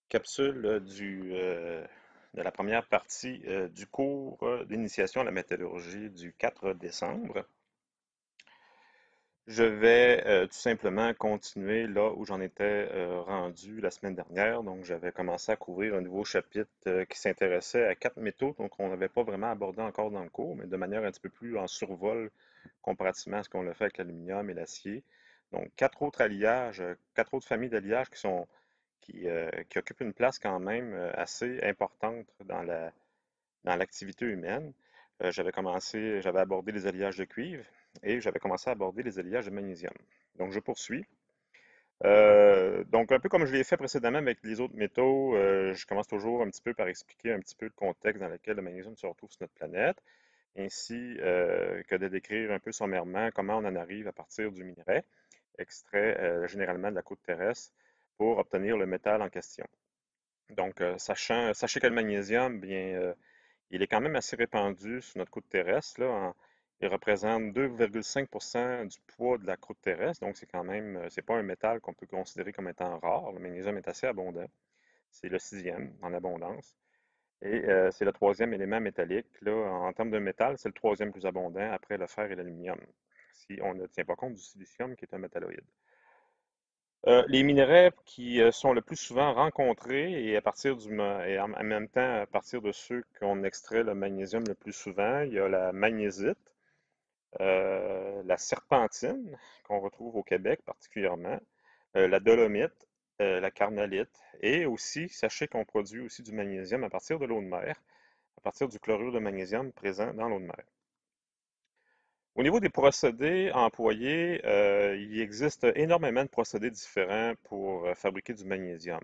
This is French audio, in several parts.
Capsule de la première partie du cours d'initiation à la métallurgie du 4 décembre. Je vais tout simplement continuer là où j'en étais rendu la semaine dernière. Donc, j'avais commencé à couvrir un nouveau chapitre qui s'intéressait à quatre métaux, donc on n'avait pas vraiment abordé encore dans le cours, mais de manière un petit peu plus en survol comparativement à ce qu'on l'a fait avec l'aluminium et l'acier. Donc, quatre autres alliages, quatre autres familles d'alliages qui occupent une place quand même assez importante dans l'activité humaine. J'avais abordé les alliages de cuivre et j'avais commencé à aborder les alliages de magnésium. Donc, je poursuis. Donc, un peu comme je l'ai fait précédemment avec les autres métaux, je commence toujours un petit peu par expliquer un petit peu le contexte dans lequel le magnésium se retrouve sur notre planète, ainsi que de décrire un peu sommairement comment on en arrive à partir du minerai, extrait généralement de la croûte terrestre, pour obtenir le métal en question. Donc, sachez que le magnésium, bien, il est quand même assez répandu sur notre croûte terrestre, là. Il représente 2,5% du poids de la croûte terrestre, donc c'est quand même, c'est pas un métal qu'on peut considérer comme étant rare. Le magnésium est assez abondant. C'est le sixième en abondance. Et c'est le troisième élément métallique. Là, en termes de métal, c'est le troisième plus abondant après le fer et l'aluminium, si on ne tient pas compte du silicium qui est un métalloïde. Les minerais qui sont le plus souvent rencontrés et à partir et en même temps à partir de ceux qu'on extrait le magnésium le plus souvent, il y a la magnésite, la serpentine qu'on retrouve au Québec particulièrement, la dolomite, la carnalite et aussi, sachez qu'on produit aussi du magnésium à partir de l'eau de mer, à partir du chlorure de magnésium présent dans l'eau de mer. Au niveau des procédés employés, il existe énormément de procédés différents pour fabriquer du magnésium.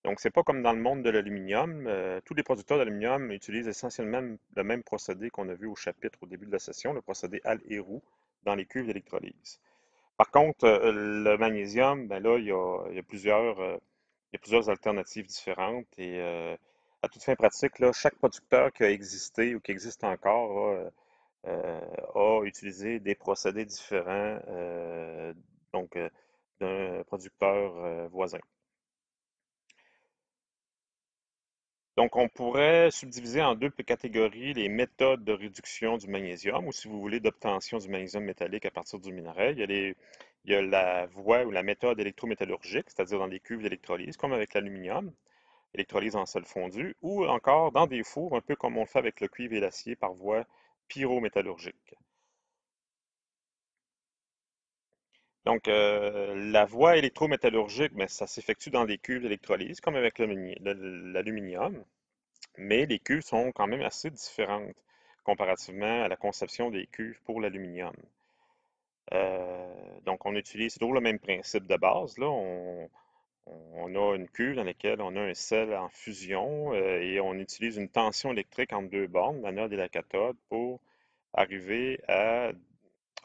Donc, c'est pas comme dans le monde de l'aluminium. Tous les producteurs d'aluminium utilisent essentiellement le même procédé qu'on a vu au chapitre au début de la session, le procédé Hall-Héroult dans les cuves d'électrolyse. Par contre, le magnésium, ben là, il y a plusieurs alternatives différentes et à toute fin pratique, là, chaque producteur qui a existé ou qui existe encore a utilisé des procédés différents donc d'un producteur voisin. Donc, on pourrait subdiviser en deux catégories les méthodes de réduction du magnésium, ou si vous voulez, d'obtention du magnésium métallique à partir du minerai. Il y a la voie ou la méthode électrométallurgique, c'est-à-dire dans des cuves d'électrolyse, comme avec l'aluminium, électrolyse en sel fondu, ou encore dans des fours, un peu comme on le fait avec le cuivre et l'acier par voie pyrométallurgique. Donc, la voie électrométallurgique, ben, ça s'effectue dans des cuves d'électrolyse, comme avec l'aluminium, mais les cuves sont quand même assez différentes comparativement à la conception des cuves pour l'aluminium. Donc, on utilise toujours le même principe de base. Là, on a une cuve dans laquelle on a un sel en fusion et on utilise une tension électrique entre deux bornes, l'anode et la cathode, pour arriver à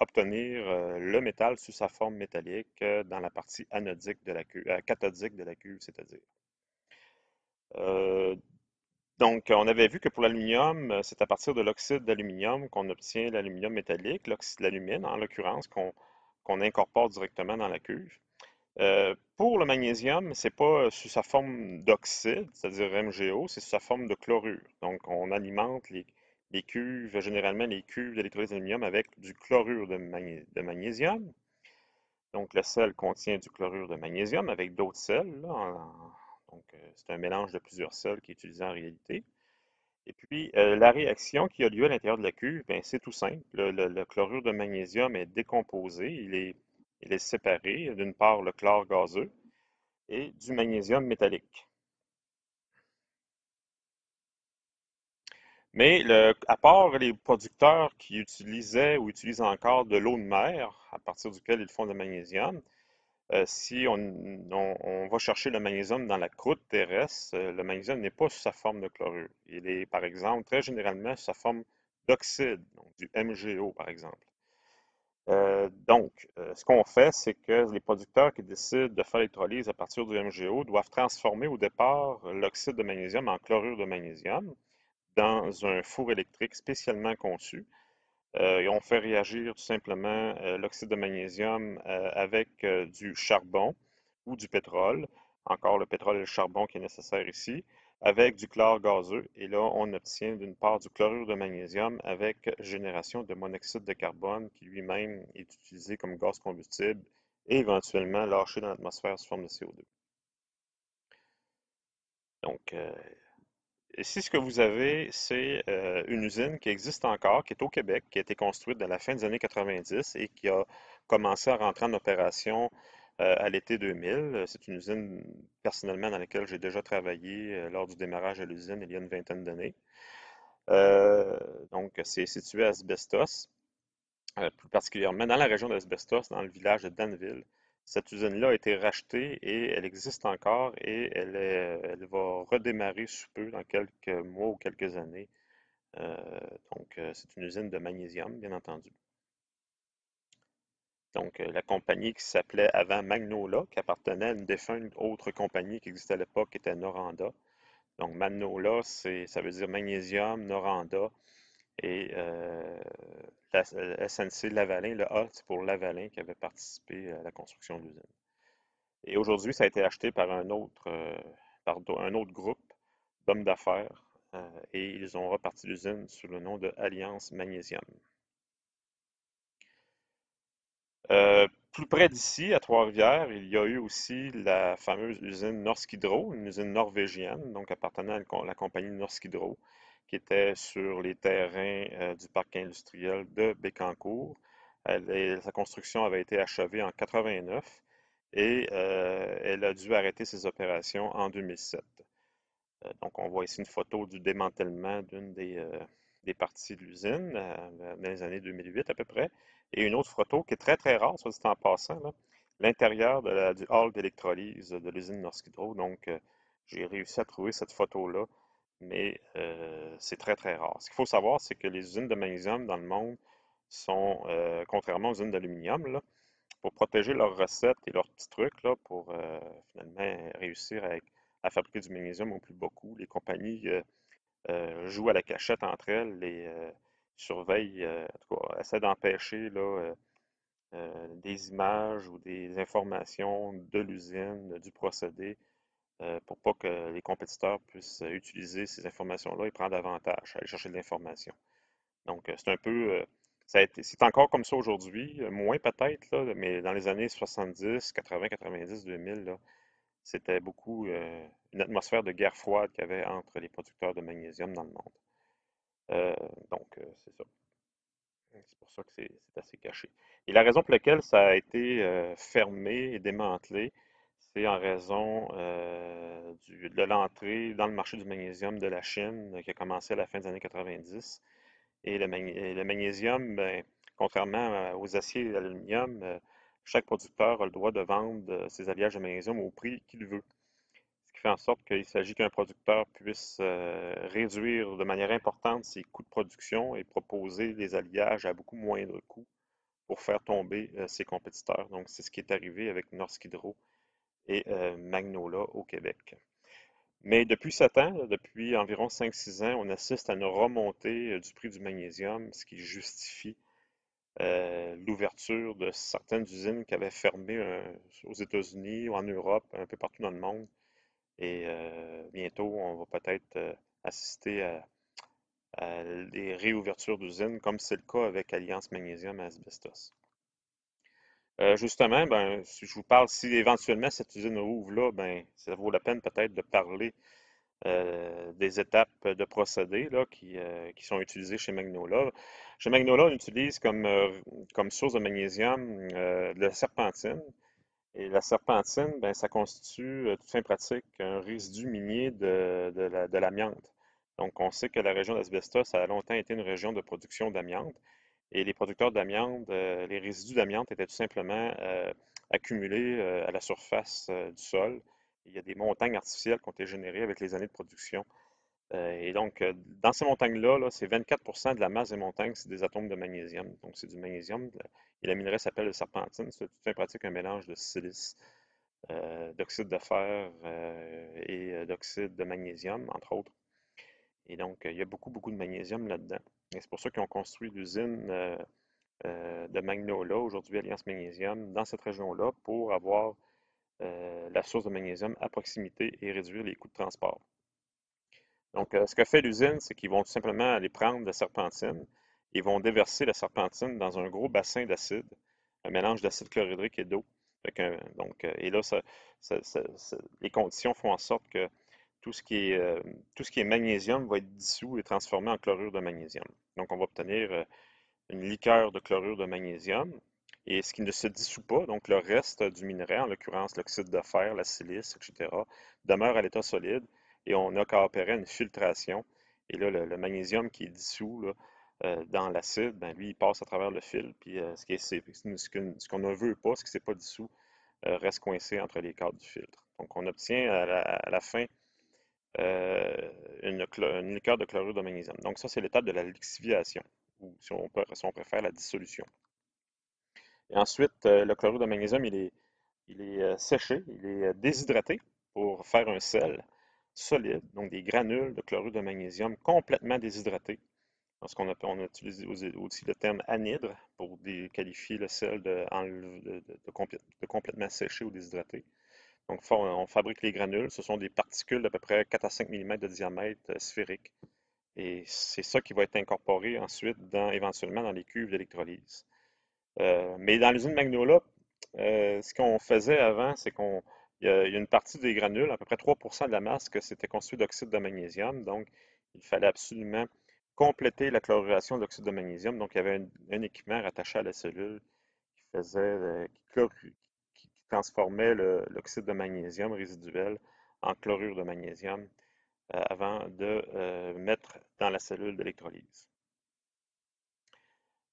obtenir le métal sous sa forme métallique dans la partie anodique de la cuve, cathodique de la cuve, c'est-à-dire. Euh, donc, on avait vu que pour l'aluminium, c'est à partir de l'oxyde d'aluminium qu'on obtient l'aluminium métallique, l'oxyde d'alumine en l'occurrence, qu'on incorpore directement dans la cuve. Pour le magnésium, c'est pas sous sa forme d'oxyde, c'est-à-dire MgO, c'est sous sa forme de chlorure. Donc, on alimente les cuves, généralement les cuves d'électrolyse d'aluminium avec du chlorure de magnésium. Donc, le sel contient du chlorure de magnésium avec d'autres sels, là, donc, c'est un mélange de plusieurs sels qui est utilisé en réalité. Et puis, la réaction qui a lieu à l'intérieur de la cuve, ben, c'est tout simple. Le chlorure de magnésium est décomposé, il est séparé, d'une part le chlore gazeux et du magnésium métallique. Mais à part les producteurs qui utilisaient ou utilisent encore de l'eau de mer, à partir duquel ils font le magnésium, si on va chercher le magnésium dans la croûte terrestre, le magnésium n'est pas sous sa forme de chlorure. Il est, par exemple, très généralement sous sa forme d'oxyde, donc du MgO, par exemple. Donc, ce qu'on fait, c'est que les producteurs qui décident de faire l'électrolyse à partir du MgO doivent transformer au départ l'oxyde de magnésium en chlorure de magnésium dans un four électrique spécialement conçu. Et on fait réagir tout simplement l'oxyde de magnésium avec du charbon ou du pétrole encore le pétrole et le charbon qui est nécessaire ici, avec du chlore gazeux. Et là, on obtient d'une part du chlorure de magnésium avec génération de monoxyde de carbone qui lui-même est utilisé comme gaz combustible et éventuellement lâché dans l'atmosphère sous forme de CO2. Donc, ici, ce que vous avez, c'est une usine qui existe encore, qui est au Québec, qui a été construite dans la fin des années 90 et qui a commencé à rentrer en opération à l'été 2000. C'est une usine, personnellement, dans laquelle j'ai déjà travaillé lors du démarrage de l'usine il y a une vingtaine d'années. Euh, donc, c'est situé à Asbestos, plus particulièrement dans la région d'Asbestos, dans le village de Danville. Cette usine-là a été rachetée et elle existe encore et elle va redémarrer sous peu dans quelques mois ou quelques années. Euh, c'est une usine de magnésium, bien entendu. Donc, la compagnie qui s'appelait avant Magnola, qui appartenait à une défunte autre compagnie qui existait à l'époque, qui était Noranda. Donc, Magnola, ça veut dire magnésium, Noranda, et la SNC Lavalin, le A, c'est pour Lavalin qui avait participé à la construction de l'usine. Et aujourd'hui, ça a été acheté par un autre groupe d'hommes d'affaires et ils ont reparti l'usine sous le nom de Alliance Magnésium. Plus près d'ici, à Trois-Rivières, il y a eu aussi la fameuse usine Norsk Hydro, une usine norvégienne, donc appartenant à la compagnie Norsk Hydro, qui était sur les terrains du parc industriel de Bécancour. Sa construction avait été achevée en 89 et elle a dû arrêter ses opérations en 2007. Donc, on voit ici une photo du démantèlement d'une des parties de l'usine dans les années 2008 à peu près. Et une autre photo qui est très très rare, soit dit en passant, là, l'intérieur du hall d'électrolyse de l'usine Norsk Hydro. Donc, j'ai réussi à trouver cette photo-là, mais c'est très très rare. Ce qu'il faut savoir, c'est que les usines de magnésium dans le monde sont, contrairement aux usines d'aluminium, là, pour protéger leurs recettes et leurs petits trucs là, pour finalement réussir à fabriquer du magnésium au plus bas coût. Les compagnies jouent à la cachette entre elles et surveillent, en tout cas, essaient d'empêcher là, des images ou des informations de l'usine, du procédé, pour pas que les compétiteurs puissent utiliser ces informations-là et prendre avantage, aller chercher de l'information. Donc, c'est un peu, c'est encore comme ça aujourd'hui, moins peut-être, là, mais dans les années 70, 80, 90, 2000, là, c'était beaucoup une atmosphère de guerre froide qu'il y avait entre les producteurs de magnésium dans le monde. Euh, c'est ça. C'est pour ça que c'est assez caché. Et la raison pour laquelle ça a été fermé et démantelé, c'est en raison de l'entrée dans le marché du magnésium de la Chine qui a commencé à la fin des années 90. Et le magnésium, ben, contrairement aux aciers et à l'aluminium, chaque producteur a le droit de vendre ses alliages de magnésium au prix qu'il veut. Ce qui fait en sorte qu'il s'agit qu'un producteur puisse réduire de manière importante ses coûts de production et proposer des alliages à beaucoup moindre coût pour faire tomber ses compétiteurs. Donc, c'est ce qui est arrivé avec Norsk Hydro et Magnola au Québec. Mais depuis 7 ans, depuis environ 5-6 ans, on assiste à une remontée du prix du magnésium, ce qui justifie l'ouverture de certaines usines qui avaient fermé aux États-Unis ou en Europe, un peu partout dans le monde. Et bientôt, on va peut-être assister à des réouvertures d'usines, comme c'est le cas avec Alliance Magnésium à Asbestos. Justement, ben, si je vous parle, si éventuellement cette usine rouvre là, ben, ça vaut la peine peut-être de parler des étapes de procédés là, qui sont utilisées chez Magnola. Chez Magnola, on utilise comme source de magnésium de la serpentine. Et la serpentine, ben, ça constitue, toute fin pratique, un résidu minier de l'amiante. Donc, on sait que la région d'Asbestos a longtemps été une région de production d'amiante. Et les producteurs d'amiante, les résidus d'amiante étaient tout simplement accumulés à la surface du sol. Il y a des montagnes artificielles qui ont été générées avec les années de production. Et donc, dans ces montagnes-là, là, c'est 24% de la masse des montagnes, c'est des atomes de magnésium. Donc, c'est du magnésium. Et la minerai s'appelle le serpentine. C'est tout en pratique un mélange de silice, d'oxyde de fer et d'oxyde de magnésium, entre autres. Et donc, il y a beaucoup, beaucoup de magnésium là-dedans. Et c'est pour ça qu'ils ont construit l'usine de Magnola, aujourd'hui Alliance Magnésium, dans cette région-là, pour avoir la source de magnésium à proximité et réduire les coûts de transport. Donc, ce que fait l'usine, c'est qu'ils vont tout simplement aller prendre la serpentine, ils vont déverser la serpentine dans un gros bassin d'acide, un mélange d'acide chlorhydrique et d'eau. Et là, les conditions font en sorte que tout ce qui est, euh, tout ce qui est magnésium va être dissous et transformé en chlorure de magnésium. Donc, on va obtenir une liqueur de chlorure de magnésium. Et ce qui ne se dissout pas, donc le reste du minerai, en l'occurrence l'oxyde de fer, la silice, etc., demeure à l'état solide et on n'a qu'à opérer une filtration. Et là, le magnésium qui est dissous là, dans l'acide, ben, lui, il passe à travers le fil. Puis ce qu'on ne veut pas, ce qui ne s'est pas dissous, reste coincé entre les câbles du filtre. Donc, on obtient à la fin une liqueur de chlorure de magnésium. Donc, ça, c'est l'étape de la lixiviation, ou si on préfère, la dissolution. Et ensuite, le chlorure de magnésium, il est séché, il est déshydraté pour faire un sel solide, donc des granules de chlorure de magnésium complètement déshydratés. On utilise aussi le terme anhydre pour qualifier le sel de complètement séché ou déshydraté. Donc, on fabrique les granules. Ce sont des particules d'à peu près 4 à 5 mm de diamètre sphérique. Et c'est ça qui va être incorporé ensuite éventuellement dans les cuves d'électrolyse. Mais dans l'usine Magnola, ce qu'on faisait avant, c'est il y a une partie des granules, à peu près 3% de la masse, que c'était constitué d'oxyde de magnésium. Donc, il fallait absolument compléter la chloruration de l'oxyde de magnésium. Donc, il y avait un équipement rattaché à la cellule qui transformait l'oxyde de magnésium résiduel en chlorure de magnésium avant de mettre dans la cellule d'électrolyse.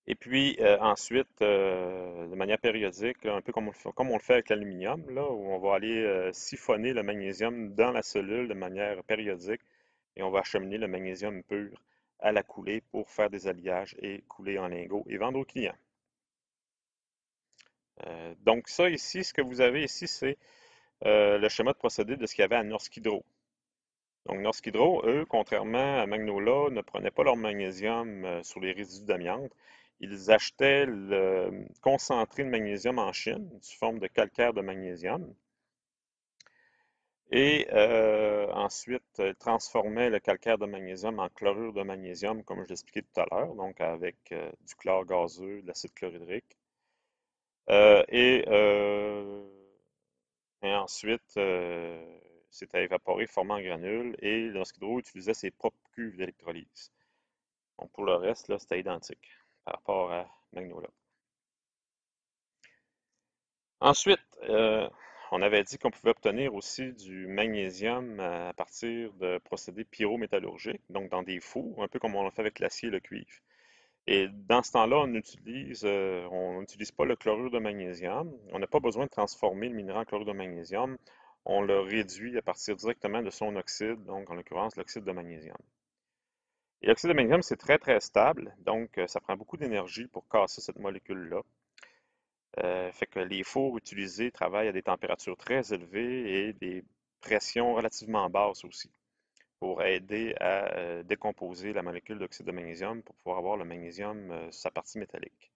Et puis ensuite, de manière périodique, là, un peu comme on le fait avec l'aluminium, là, où on va aller siphonner le magnésium dans la cellule de manière périodique et on va acheminer le magnésium pur à la coulée pour faire des alliages et couler en lingots et vendre aux clients. Donc ça ici, ce que vous avez ici, c'est le schéma de procédé de ce qu'il y avait à Norsk Hydro. Donc Norsk Hydro, eux, contrairement à Magnola, ne prenaient pas leur magnésium sur les résidus d'amiante. Ils achetaient le concentré de magnésium en Chine, sous forme de calcaire de magnésium. Et ensuite, ils transformaient le calcaire de magnésium en chlorure de magnésium, comme je l'expliquais tout à l'heure, donc avec du chlore gazeux, de l'acide chlorhydrique. Euh, et, euh, et ensuite, c'était évaporé, formé en granules, et Norsk Hydro utilisait ses propres cuves d'électrolyse. Donc pour le reste, là, c'était identique par rapport à Magnolia. Ensuite, on avait dit qu'on pouvait obtenir aussi du magnésium à partir de procédés pyrométallurgiques, donc dans des fours, un peu comme on l'a fait avec l'acier et le cuivre. Et dans ce temps-là, on n'utilise pas le chlorure de magnésium. On n'a pas besoin de transformer le minéral en chlorure de magnésium. On le réduit à partir directement de son oxyde, donc en l'occurrence l'oxyde de magnésium. Et l'oxyde de magnésium, c'est très très stable, donc ça prend beaucoup d'énergie pour casser cette molécule-là. Fait que les fours utilisés travaillent à des températures très élevées et des pressions relativement basses aussi pour aider à décomposer la molécule d'oxyde de magnésium pour pouvoir avoir le magnésium, sa partie métallique.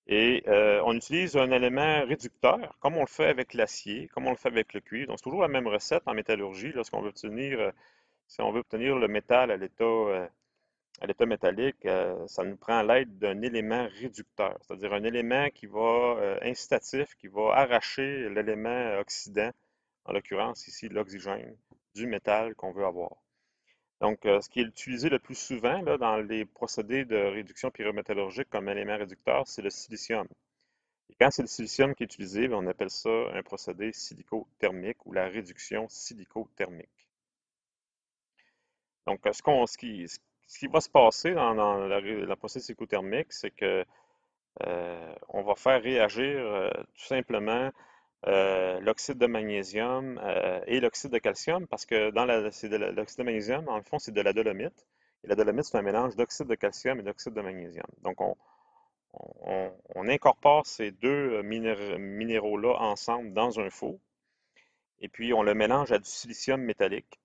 Et on utilise un élément réducteur, comme on le fait avec l'acier, comme on le fait avec le cuivre. Donc, c'est toujours la même recette en métallurgie lorsqu'on veut obtenir, si on veut obtenir le métal à l'état métallique, ça nous prend l'aide d'un élément réducteur, c'est-à-dire un élément qui va incitatif, qui va arracher l'élément oxydant, en l'occurrence ici l'oxygène, du métal qu'on veut avoir. Donc, ce qui est utilisé le plus souvent là, dans les procédés de réduction pyrométallurgique comme élément réducteur, c'est le silicium. Et quand c'est le silicium qui est utilisé, on appelle ça un procédé silicothermique ou la réduction silicothermique. Donc, ce qui va se passer dans la procédé psychothermique, c'est que on va faire réagir tout simplement l'oxyde de magnésium et l'oxyde de calcium, parce que l'oxyde de magnésium, en le fond, c'est de la dolomite. Et la dolomite, c'est un mélange d'oxyde de calcium et d'oxyde de magnésium. Donc, on incorpore ces deux minéraux-là ensemble dans un four, et puis on le mélange à du silicium métallique.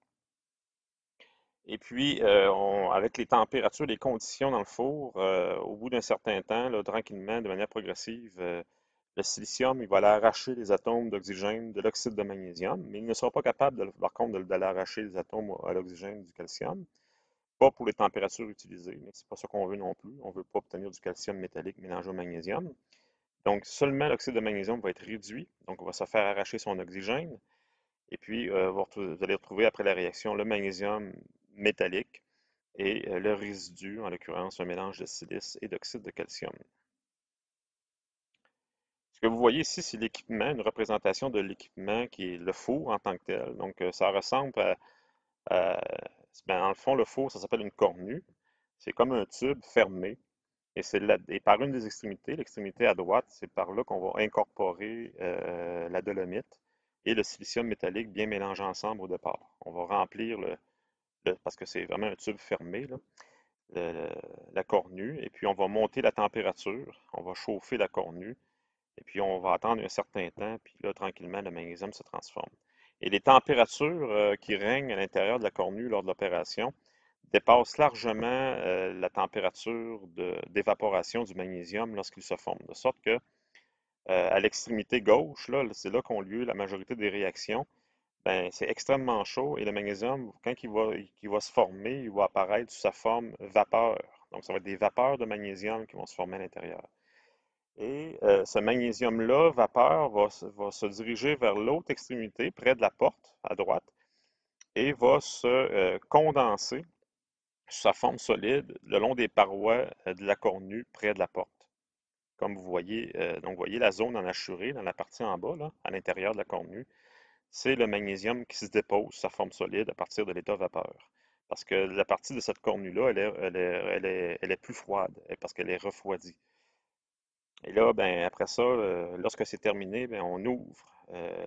Et puis, avec les températures, les conditions dans le four, au bout d'un certain temps, là, tranquillement, de manière progressive, Le silicium, il va aller arracher les atomes d'oxygène de l'oxyde de magnésium, mais il ne sera pas capable, par contre, d'aller arracher les atomes à l'oxygène du calcium. Pas pour les températures utilisées, mais c'est pas ça qu'on veut non plus. On ne veut pas obtenir du calcium métallique mélangé au magnésium. Donc, seulement l'oxyde de magnésium va être réduit, donc on va se faire arracher son oxygène. Et puis, vous allez retrouver après la réaction le magnésium métallique et le résidu, en l'occurrence un mélange de silice et d'oxyde de calcium. Ce que vous voyez ici, c'est l'équipement, une représentation de l'équipement qui est le four en tant que tel. Donc, ça ressemble dans le fond, le four, ça s'appelle une cornue. C'est comme un tube fermé. Et par une des extrémités, l'extrémité à droite, c'est par là qu'on va incorporer la dolomite et le silicium métallique bien mélangés ensemble au départ. On va remplir parce que c'est vraiment un tube fermé, là, le- la cornue, et puis on va monter la température, on va chauffer la cornue, et puis on va attendre un certain temps, puis là, tranquillement, le magnésium se transforme. Et les températures qui règnent à l'intérieur de la cornue lors de l'opération dépassent largement la température d'évaporation du magnésium lorsqu'il se forme. De sorte que à l'extrémité gauche, là, c'est là qu'ont lieu la majorité des réactions. Ben, c'est extrêmement chaud et le magnésium, quand il va se former, il va apparaître sous sa forme vapeur. Donc, ça va être des vapeurs de magnésium qui vont se former à l'intérieur. Et ce magnésium-là, vapeur, va se diriger vers l'autre extrémité, près de la porte, à droite, et va se condenser sous sa forme solide le long des parois de la cornue, près de la porte. Comme vous voyez, donc vous voyez la zone en hachuré, dans la partie en bas, là, à l'intérieur de la cornue, c'est le magnésium qui se dépose sous sa forme solide à partir de l'état vapeur. Parce que la partie de cette cornue-là, elle est plus froide, parce qu'elle est refroidie. Et là, ben, après ça, lorsque c'est terminé, ben, on ouvre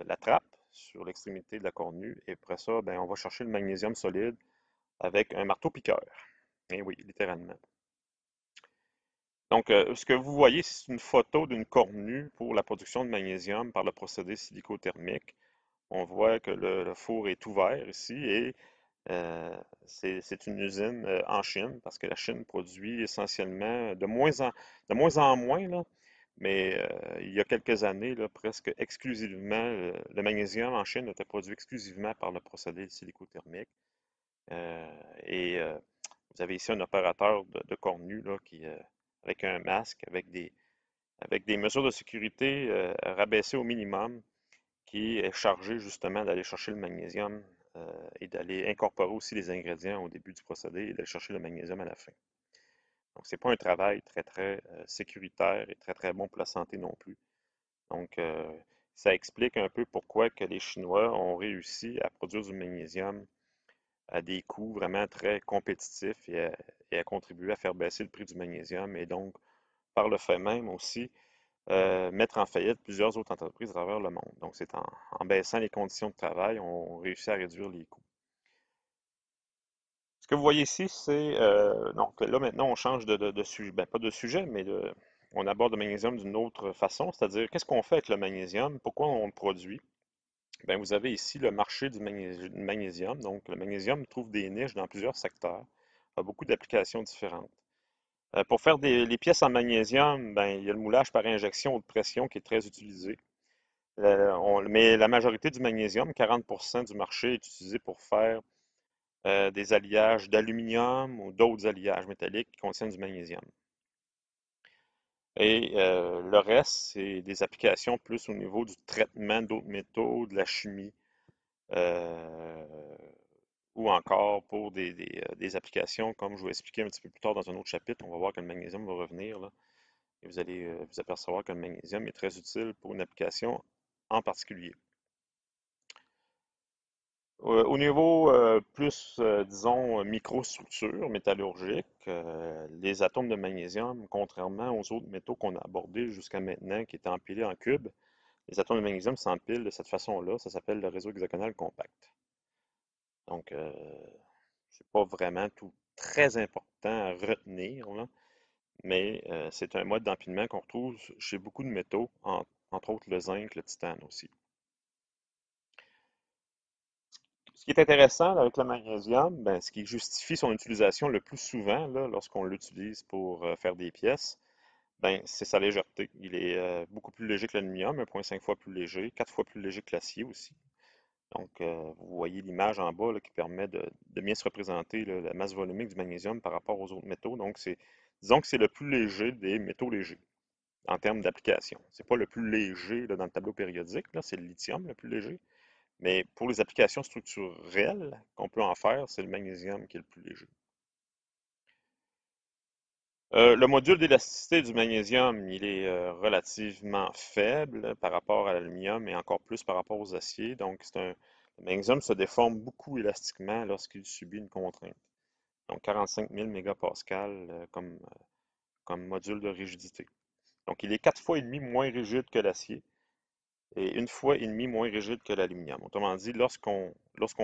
la trappe sur l'extrémité de la cornue et après ça, ben, on va chercher le magnésium solide avec un marteau-piqueur. Et oui, littéralement. Donc, ce que vous voyez, c'est une photo d'une cornue pour la production de magnésium par le procédé silicothermique. On voit que le four est ouvert ici et c'est une usine en Chine parce que la Chine produit essentiellement de moins en moins, là, mais il y a quelques années, là, presque exclusivement, le magnésium en Chine était produit exclusivement par le procédé silicothermique. Et vous avez ici un opérateur de cornue là, avec un masque, avec des mesures de sécurité rabaissées au minimum, qui est chargé justement d'aller chercher le magnésium et d'aller incorporer aussi les ingrédients au début du procédé et d'aller chercher le magnésium à la fin. Donc, c'est pas un travail très, très sécuritaire et très, très bon pour la santé non plus. Donc, ça explique un peu pourquoi que les Chinois ont réussi à produire du magnésium à des coûts vraiment très compétitifs et à contribuer à faire baisser le prix du magnésium et donc, par le fait même aussi, mettre en faillite plusieurs autres entreprises à travers le monde. Donc, c'est en baissant les conditions de travail, on réussit à réduire les coûts. Ce que vous voyez ici, c'est donc là maintenant on change de sujet, ben, pas de sujet, mais on aborde le magnésium d'une autre façon, c'est-à-dire qu'est-ce qu'on fait avec le magnésium, pourquoi on le produit. Ben, vous avez ici le marché du magnésium. Donc, le magnésium trouve des niches dans plusieurs secteurs, a beaucoup d'applications différentes. Pour faire les pièces en magnésium, ben, il y a le moulage par injection haute pression qui est très utilisé. Mais la majorité du magnésium, 40% du marché, est utilisé pour faire des alliages d'aluminium ou d'autres alliages métalliques qui contiennent du magnésium. Et le reste, c'est des applications plus au niveau du traitement d'autres métaux, de la chimie, euh, ou encore pour des applications, comme je vais expliquer un petit peu plus tard dans un autre chapitre. On va voir que le magnésium va revenir, là, et vous allez vous apercevoir que le magnésium est très utile pour une application en particulier. Au niveau plus, disons, microstructure métallurgique, les atomes de magnésium, contrairement aux autres métaux qu'on a abordés jusqu'à maintenant, qui étaient empilés en cubes, les atomes de magnésium s'empilent de cette façon-là. Ça s'appelle le réseau hexagonal compact. Donc, c'est pas vraiment tout très important à retenir, là, mais c'est un mode d'empilement qu'on retrouve chez beaucoup de métaux, entre autres le zinc, le titane aussi. Ce qui est intéressant là, avec le magnésium, ben, ce qui justifie son utilisation le plus souvent là, lorsqu'on l'utilise pour faire des pièces, Ben, c'est sa légèreté. Il est beaucoup plus léger que l'aluminium, 1,5 fois plus léger, 4 fois plus léger que l'acier aussi. Donc, vous voyez l'image en bas là, qui permet de bien se représenter là, la masse volumique du magnésium par rapport aux autres métaux. Donc, disons que c'est le plus léger des métaux légers en termes d'application. C'est pas le plus léger là, dans le tableau périodique, là, c'est le lithium le plus léger. Mais pour les applications structurelles qu'on peut en faire, c'est le magnésium qui est le plus léger. Le module d'élasticité du magnésium, il est relativement faible par rapport à l'aluminium et encore plus par rapport aux aciers. Donc, le magnésium se déforme beaucoup élastiquement lorsqu'il subit une contrainte. Donc, 45 000 mégapascales comme module de rigidité. Donc, il est 4 fois et demi moins rigide que l'acier et une fois et demi moins rigide que l'aluminium. Autrement dit, lorsqu'on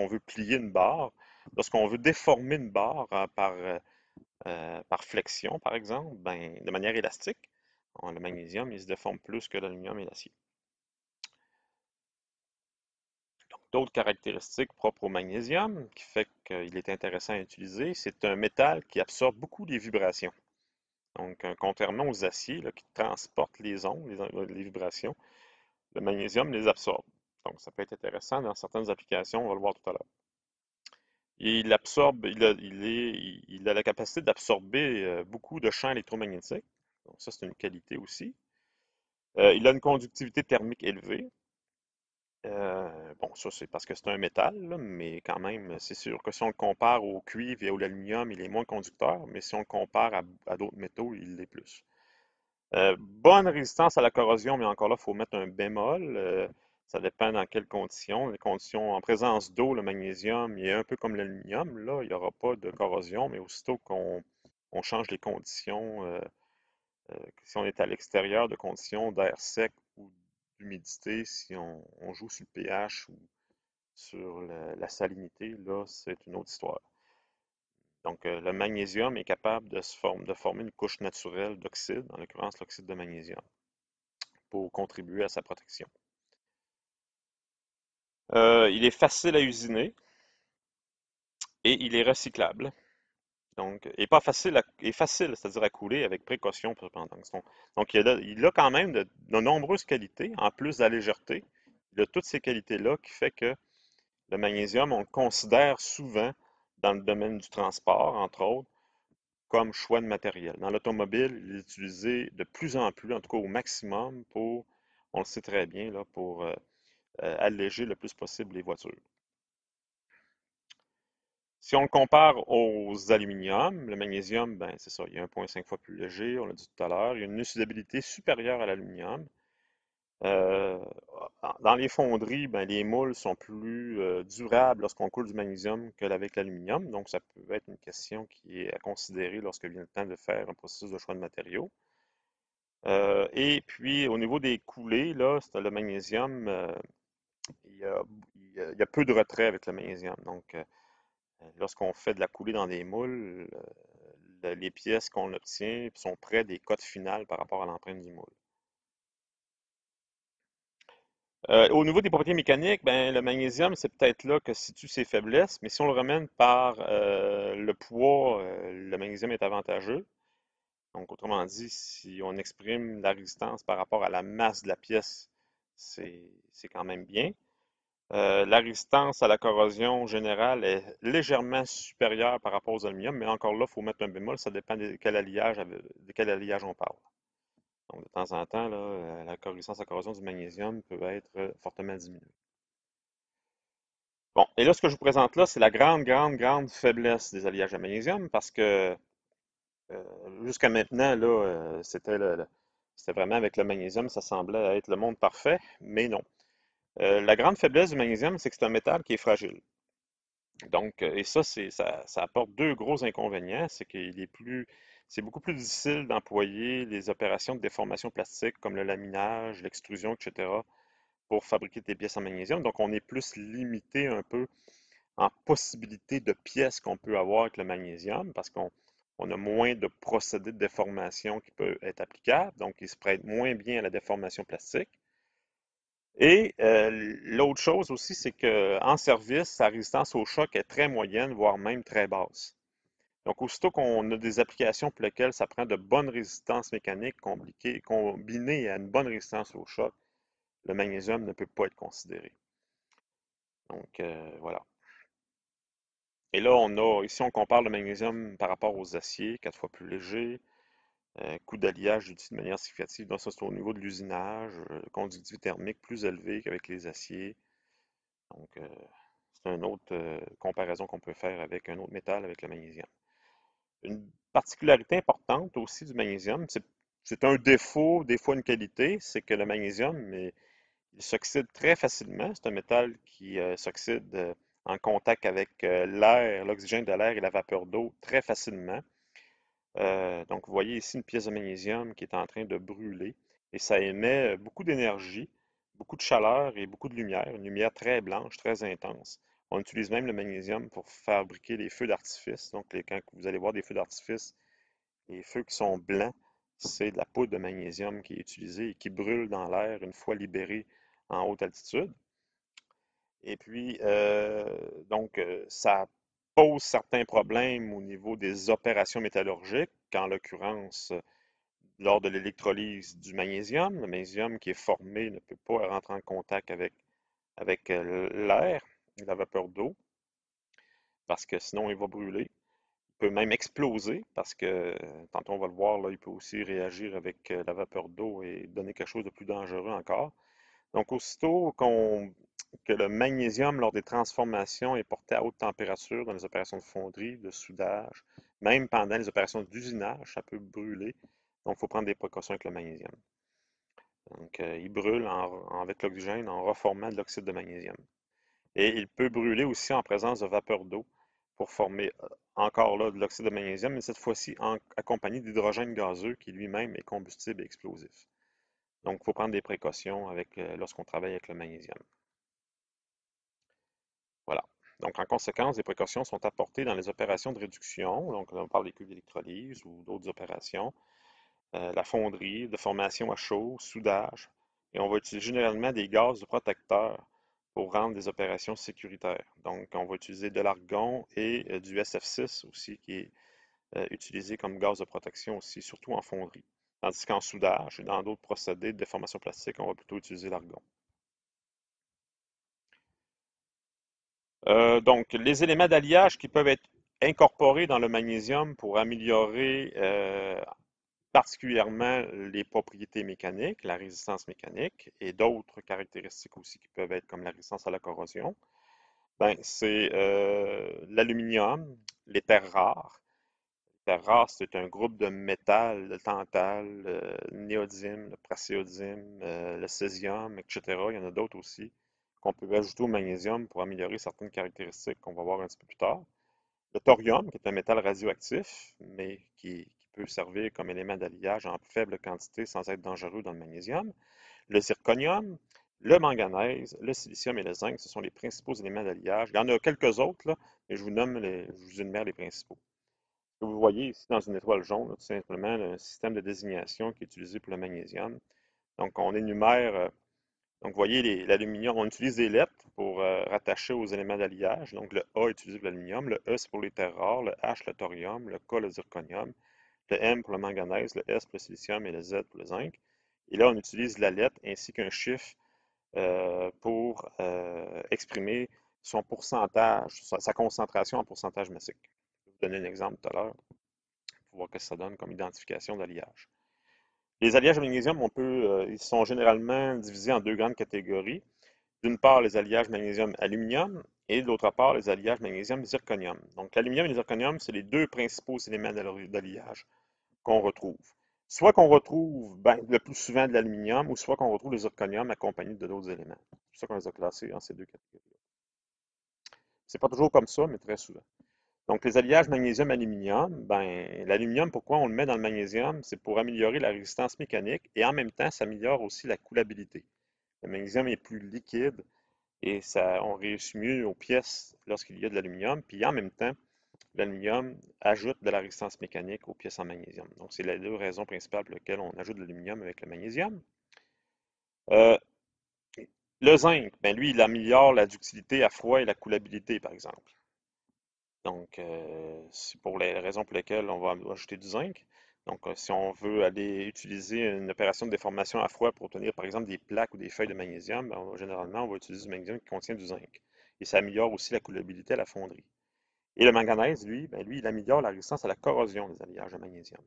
veut plier une barre, lorsqu'on veut déformer une barre par flexion, par exemple, ben, de manière élastique, le magnésium, il se déforme plus que l'aluminium et l'acier. D'autres caractéristiques propres au magnésium qui fait qu'il est intéressant à utiliser, c'est un métal qui absorbe beaucoup les vibrations. Donc, contrairement aux aciers là, qui transportent les ondes, les vibrations, le magnésium les absorbe. Donc, ça peut être intéressant dans certaines applications, on va le voir tout à l'heure. Il absorbe, il a la capacité d'absorber beaucoup de champs électromagnétiques. Donc, ça, c'est une qualité aussi. Il a une conductivité thermique élevée. Bon, ça, c'est parce que c'est un métal, là, mais quand même, c'est sûr que si on le compare au cuivre et à l'aluminium, il est moins conducteur, mais si on le compare à d'autres métaux, il l'est plus. Bonne résistance à la corrosion, mais encore là, il faut mettre un bémol. Ça dépend dans quelles conditions. Les conditions en présence d'eau, le magnésium, il est un peu comme l'aluminium. Là, il n'y aura pas de corrosion, mais aussitôt qu'on change les conditions, si on est à l'extérieur de conditions d'air sec ou d'humidité, si on joue sur le pH ou sur la salinité, là, c'est une autre histoire. Donc, le magnésium est capable de former une couche naturelle d'oxyde, en l'occurrence l'oxyde de magnésium, pour contribuer à sa protection. Il est facile à usiner et il est recyclable. Donc, et pas facile, facile, c'est-à-dire à couler avec précaution cependant. Donc, il a quand même de nombreuses qualités, en plus de la légèreté. Il a toutes ces qualités-là qui fait que le magnésium, on le considère souvent dans le domaine du transport, entre autres, comme choix de matériel. Dans l'automobile, il est utilisé de plus en plus, en tout cas au maximum, on le sait très bien, là, pour alléger le plus possible les voitures. Si on le compare aux aluminiums, le magnésium, ben, c'est ça, il est 1,5 fois plus léger, on l'a dit tout à l'heure. Il y a une usabilité supérieure à l'aluminium. Euh, Dans les fonderies, ben, les moules sont plus durables lorsqu'on coule du magnésium qu'avec l'aluminium. Donc, ça peut être une question qui est à considérer lorsque vient le temps de faire un processus de choix de matériaux. Et puis, au niveau des coulées, là, c'est le magnésium, il y a, il y a peu de retrait avec le magnésium. Donc, lorsqu'on fait de la coulée dans des moules, les pièces qu'on obtient sont près des cotes finales par rapport à l'empreinte du moule. Au niveau des propriétés mécaniques, ben, le magnésium, c'est peut-être là que situe ses faiblesses, mais si on le ramène par le poids, le magnésium est avantageux. Donc, autrement dit, si on exprime la résistance par rapport à la masse de la pièce, c'est quand même bien. La résistance à la corrosion générale est légèrement supérieure par rapport aux aluminiums, mais encore là, il faut mettre un bémol, ça dépend de quel alliage on parle. Donc, de temps en temps, là, la résistance à la corrosion du magnésium peut être fortement diminuée. Bon, et là, ce que je vous présente là, c'est la grande, grande, grande faiblesse des alliages à magnésium, parce que jusqu'à maintenant, là, c'était vraiment avec le magnésium, ça semblait être le monde parfait, mais non. La grande faiblesse du magnésium, c'est que c'est un métal qui est fragile. Donc, et ça apporte deux gros inconvénients, c'est beaucoup plus difficile d'employer les opérations de déformation plastique comme le laminage, l'extrusion, etc. pour fabriquer des pièces en magnésium. Donc, on est plus limité un peu en possibilité de pièces qu'on peut avoir avec le magnésium parce qu'on a moins de procédés de déformation qui peuvent être applicables. Donc, il se prête moins bien à la déformation plastique. Et l'autre chose aussi, c'est qu'en service, sa résistance au choc est très moyenne, voire même très basse. Donc, aussitôt qu'on a des applications pour lesquelles ça prend de bonnes résistances mécaniques combinées à une bonne résistance au choc, le magnésium ne peut pas être considéré. Donc, voilà. Et là, ici, on compare le magnésium par rapport aux aciers, 4 fois plus léger, coût d'alliage réduit de manière significative. Donc, ça, c'est au niveau de l'usinage, conductivité thermique plus élevée qu'avec les aciers. Donc, c'est une autre comparaison qu'on peut faire avec un autre métal, avec le magnésium. Une particularité importante aussi du magnésium, c'est un défaut, des fois une qualité, c'est que le magnésium, il s'oxyde très facilement. C'est un métal qui s'oxyde en contact avec l'air, l'oxygène de l'air et la vapeur d'eau très facilement. Donc, vous voyez ici une pièce de magnésium qui est en train de brûler et ça émet beaucoup d'énergie, beaucoup de chaleur et beaucoup de lumière, une lumière très blanche, très intense. On utilise même le magnésium pour fabriquer les feux d'artifice. Donc, quand vous allez voir des feux d'artifice, les feux qui sont blancs, c'est de la poudre de magnésium qui est utilisée et qui brûle dans l'air une fois libérée en haute altitude. Et puis, ça pose certains problèmes au niveau des opérations métallurgiques, qu'en l'occurrence, lors de l'électrolyse du magnésium, le magnésium qui est formé ne peut pas rentrer en contact avec l'air, la vapeur d'eau, parce que sinon il va brûler. Il peut même exploser, parce que, tantôt on va le voir, là, il peut aussi réagir avec la vapeur d'eau et donner quelque chose de plus dangereux encore. Donc, aussitôt que le magnésium, lors des transformations, est porté à haute température dans les opérations de fonderie, de soudage, même pendant les opérations d'usinage, ça peut brûler. Donc, il faut prendre des précautions avec le magnésium. Donc, il brûle avec l'oxygène en reformant de l'oxyde de magnésium. Et il peut brûler aussi en présence de vapeur d'eau pour former encore là de l'oxyde de magnésium, mais cette fois-ci accompagné d'hydrogène gazeux qui lui-même est combustible et explosif. Donc, il faut prendre des précautions lorsqu'on travaille avec le magnésium. Voilà. Donc, en conséquence, des précautions sont apportées dans les opérations de réduction. Donc, on parle des cuves d'électrolyse ou d'autres opérations, la fonderie, de formation à chaud, soudage. Et on va utiliser généralement des gaz protecteurs pour rendre des opérations sécuritaires. Donc, on va utiliser de l'argon et du SF6 aussi, qui est utilisé comme gaz de protection aussi, surtout en fonderie. Tandis qu'en soudage et dans d'autres procédés de déformation plastique, on va plutôt utiliser l'argon. Donc, les éléments d'alliage qui peuvent être incorporés dans le magnésium pour améliorer particulièrement les propriétés mécaniques, la résistance mécanique et d'autres caractéristiques aussi qui peuvent être comme la résistance à la corrosion, ben, c'est l'aluminium, les terres rares. Les terres rares, c'est un groupe de métal, le tantal, le néodyme, le praséodyme, le césium, etc. Il y en a d'autres aussi qu'on peut ajouter au magnésium pour améliorer certaines caractéristiques qu'on va voir un petit peu plus tard. Le thorium, qui est un métal radioactif, mais qui peut servir comme élément d'alliage en faible quantité sans être dangereux dans le magnésium. Le zirconium, le manganèse, le silicium et le zinc, ce sont les principaux éléments d'alliage. Il y en a quelques autres, là, mais je vous énumère les principaux. Ce que vous voyez ici dans une étoile jaune, là, tout simplement, un système de désignation qui est utilisé pour le magnésium. Donc, on énumère donc, vous voyez, l'aluminium, on utilise des lettres pour rattacher aux éléments d'alliage. Donc, le A est utilisé pour l'aluminium, le E c'est pour les terres rares, le H le thorium, le K le zirconium, le M pour le manganèse, le S pour le silicium et le Z pour le zinc. Et là, on utilise la lettre ainsi qu'un chiffre pour exprimer son pourcentage, sa concentration en pourcentage massique. Je vais vous donner un exemple tout à l'heure pour voir ce que ça donne comme identification d'alliage. Les alliages de magnésium, ils sont généralement divisés en deux grandes catégories. D'une part, les alliages magnésium-aluminium et d'autre part, les alliages magnésium-zirconium. Donc, l'aluminium et le zirconium, c'est les deux principaux éléments d'alliage qu'on retrouve. Soit qu'on retrouve le plus souvent de l'aluminium, ou soit qu'on retrouve le zirconium accompagné de d'autres éléments. C'est pour ça qu'on les a classés dans ces deux catégories. C'est pas toujours comme ça, mais très souvent. Donc, les alliages magnésium-aluminium, l'aluminium, pourquoi on le met dans le magnésium? C'est pour améliorer la résistance mécanique et en même temps, ça améliore aussi la coulabilité. Le magnésium est plus liquide et on réussit mieux aux pièces lorsqu'il y a de l'aluminium. Puis en même temps, l'aluminium ajoute de la résistance mécanique aux pièces en magnésium. Donc, c'est les deux raisons principales pour lesquelles on ajoute de l'aluminium avec le magnésium. Euh, le zinc, lui, il améliore la ductilité à froid et la coulabilité, par exemple. Donc, c'est pour les raisons pour lesquelles on va ajouter du zinc. Donc, si on veut aller utiliser une opération de déformation à froid pour obtenir, par exemple, des plaques ou des feuilles de magnésium, ben, généralement, on va utiliser du magnésium qui contient du zinc. Et ça améliore aussi la coulabilité à la fonderie. Et le manganèse, lui, ben, lui, il améliore la résistance à la corrosion des alliages de magnésium.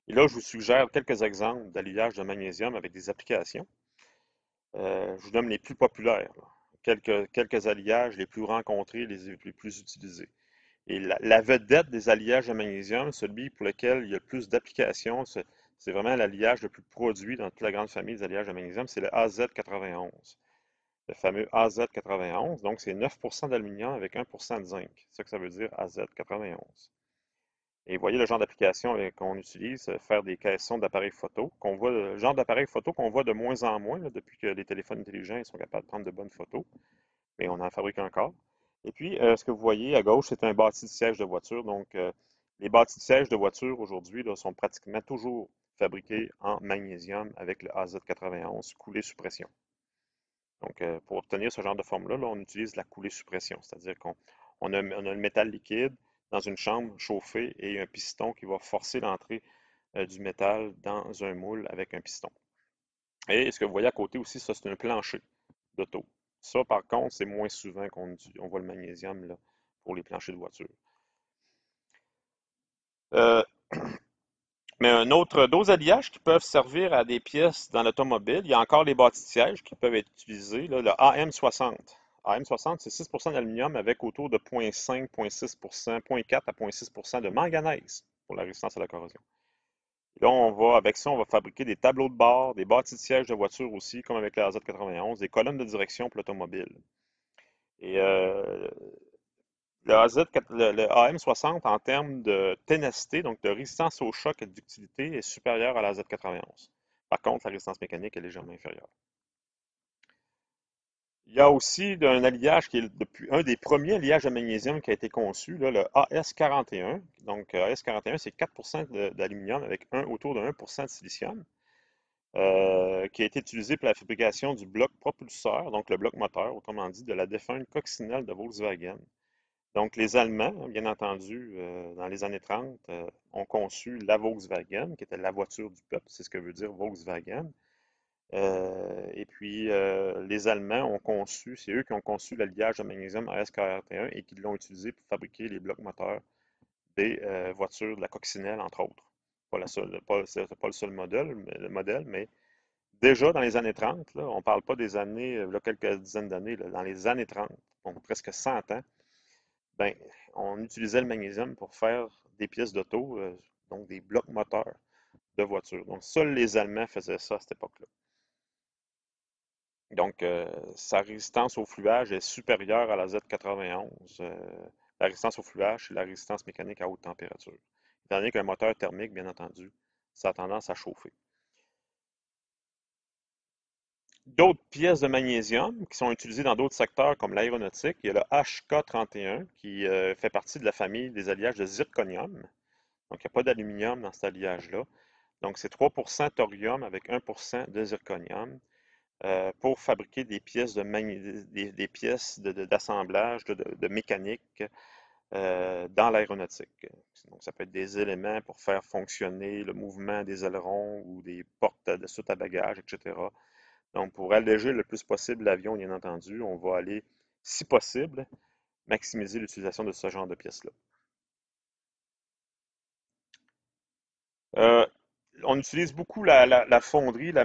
Et là, je vous suggère quelques exemples d'alliages de magnésium avec des applications. Je vous donne les plus populaires, là. Quelques alliages les plus rencontrés, les plus utilisés. Et la vedette des alliages de magnésium, celui pour lequel il y a le plus d'applications, c'est vraiment l'alliage le plus produit dans toute la grande famille des alliages de magnésium, c'est le AZ91. Le fameux AZ91, donc c'est 9% d'aluminium avec 1% de zinc. C'est ça que ça veut dire AZ91. Et vous voyez le genre d'application qu'on utilise, faire des caissons d'appareils photo, qu'on voit, le genre d'appareil photo qu'on voit de moins en moins là, depuis que les téléphones intelligents sont capables de prendre de bonnes photos, mais on en fabrique encore. Et puis, ce que vous voyez à gauche, c'est un bâti de siège de voiture. Donc, les bâtis de siège de voiture aujourd'hui là, sont pratiquement toujours fabriqués en magnésium avec le AZ91 coulé sous pression. Donc, pour obtenir ce genre de forme-là, là, on utilise la coulée sous pression, c'est-à-dire qu'on a le métal liquide dans une chambre chauffée et un piston qui va forcer l'entrée du métal dans un moule avec un piston. Et ce que vous voyez à côté aussi, ça, c'est un plancher d'auto. Ça, par contre, c'est moins souvent qu'on voit le magnésium là, pour les planchers de voiture. Euh, mais d'autres alliages qui peuvent servir à des pièces dans l'automobile, il y a encore les bâtis de siège qui peuvent être utilisés, là, le AM60. AM60, c'est 6% d'aluminium avec autour de 0,5, 0,6%, 0,4 à 0,6% de manganèse pour la résistance à la corrosion. Là, avec ça, on va fabriquer des tableaux de bord, des bâtis de siège de voiture aussi, comme avec la Z91, des colonnes de direction pour l'automobile. Et le AM60, en termes de ténacité, donc de résistance au choc et de ductilité, est supérieur à la Z91. Par contre, la résistance mécanique est légèrement inférieure. Il y a aussi un alliage qui est depuis un des premiers alliages de magnésium qui a été conçu, là, le AS41. Donc, AS41, c'est 4% d'aluminium avec autour de 1% de silicium, qui a été utilisé pour la fabrication du bloc propulseur, donc le bloc moteur, autrement dit, de la défunte coccinelle de Volkswagen. Donc, les Allemands, bien entendu, dans les années 30, ont conçu la Volkswagen, qui était la voiture du peuple, c'est ce que veut dire Volkswagen. Et puis, les Allemands ont conçu, c'est eux qui ont conçu l'alliage de magnésium AS41 et qui l'ont utilisé pour fabriquer les blocs moteurs des voitures de la coccinelle, entre autres. C'est pas le seul modèle, mais déjà dans les années 30, là, on ne parle pas des années, là, quelques dizaines d'années, dans les années 30, donc presque 100 ans, ben, on utilisait le magnésium pour faire des pièces d'auto, donc des blocs moteurs de voitures. Donc, seuls les Allemands faisaient ça à cette époque-là. Donc, sa résistance au fluage est supérieure à la Z91. La résistance au fluage, c'est la résistance mécanique à haute température. Étant donné qu'un moteur thermique, bien entendu, ça a tendance à chauffer. D'autres pièces de magnésium qui sont utilisées dans d'autres secteurs comme l'aéronautique, il y a le HK31 qui fait partie de la famille des alliages de zirconium. Donc, il n'y a pas d'aluminium dans cet alliage-là. Donc, c'est 3% thorium avec 1% de zirconium pour fabriquer des pièces des pièces d'assemblage de mécanique dans l'aéronautique. Donc, ça peut être des éléments pour faire fonctionner le mouvement des ailerons ou des portes de soute à bagages, etc. Donc, pour alléger le plus possible l'avion, bien entendu, on va aller, si possible, maximiser l'utilisation de ce genre de pièces-là. Euh, on utilise beaucoup la fonderie. La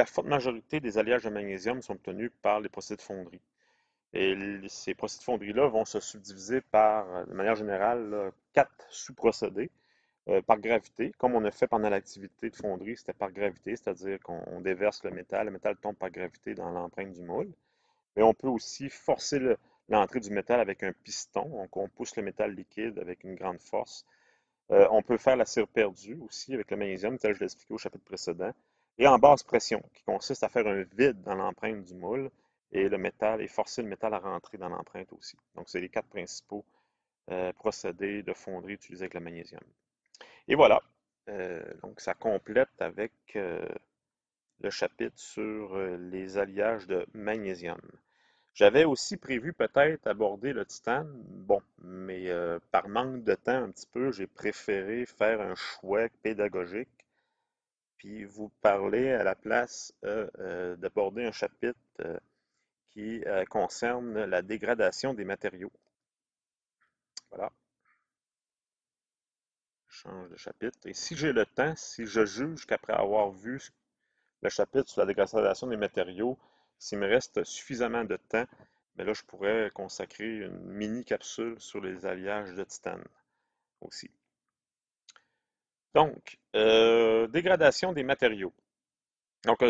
forte majorité des alliages de magnésium sont obtenus par les procédés de fonderie. Et ces procédés de fonderie-là vont se subdiviser par, de manière générale, là, 4 sous-procédés par gravité. Comme on a fait pendant l'activité de fonderie, c'était par gravité, c'est-à-dire qu'on déverse le métal tombe par gravité dans l'empreinte du moule. Mais on peut aussi forcer l'entrée du métal avec un piston, donc on pousse le métal liquide avec une grande force. On peut faire la cire perdue aussi avec le magnésium, tel que je l'ai expliqué au chapitre précédent. Et en basse pression, qui consiste à faire un vide dans l'empreinte du moule et forcer le métal à rentrer dans l'empreinte aussi. Donc, c'est les 4 principaux procédés de fonderie utilisés avec le magnésium. Et voilà. Donc, ça complète avec le chapitre sur les alliages de magnésium. J'avais aussi prévu peut-être aborder le titane, bon, mais par manque de temps un petit peu, j'ai préféré faire un choix pédagogique, puis vous parler à la place d'aborder un chapitre qui concerne la dégradation des matériaux. Voilà, je change de chapitre. Et si j'ai le temps, si je juge qu'après avoir vu le chapitre sur la dégradation des matériaux, s'il me reste suffisamment de temps, mais là, je pourrais consacrer une mini capsule sur les alliages de titane aussi. Donc, dégradation des matériaux. Donc,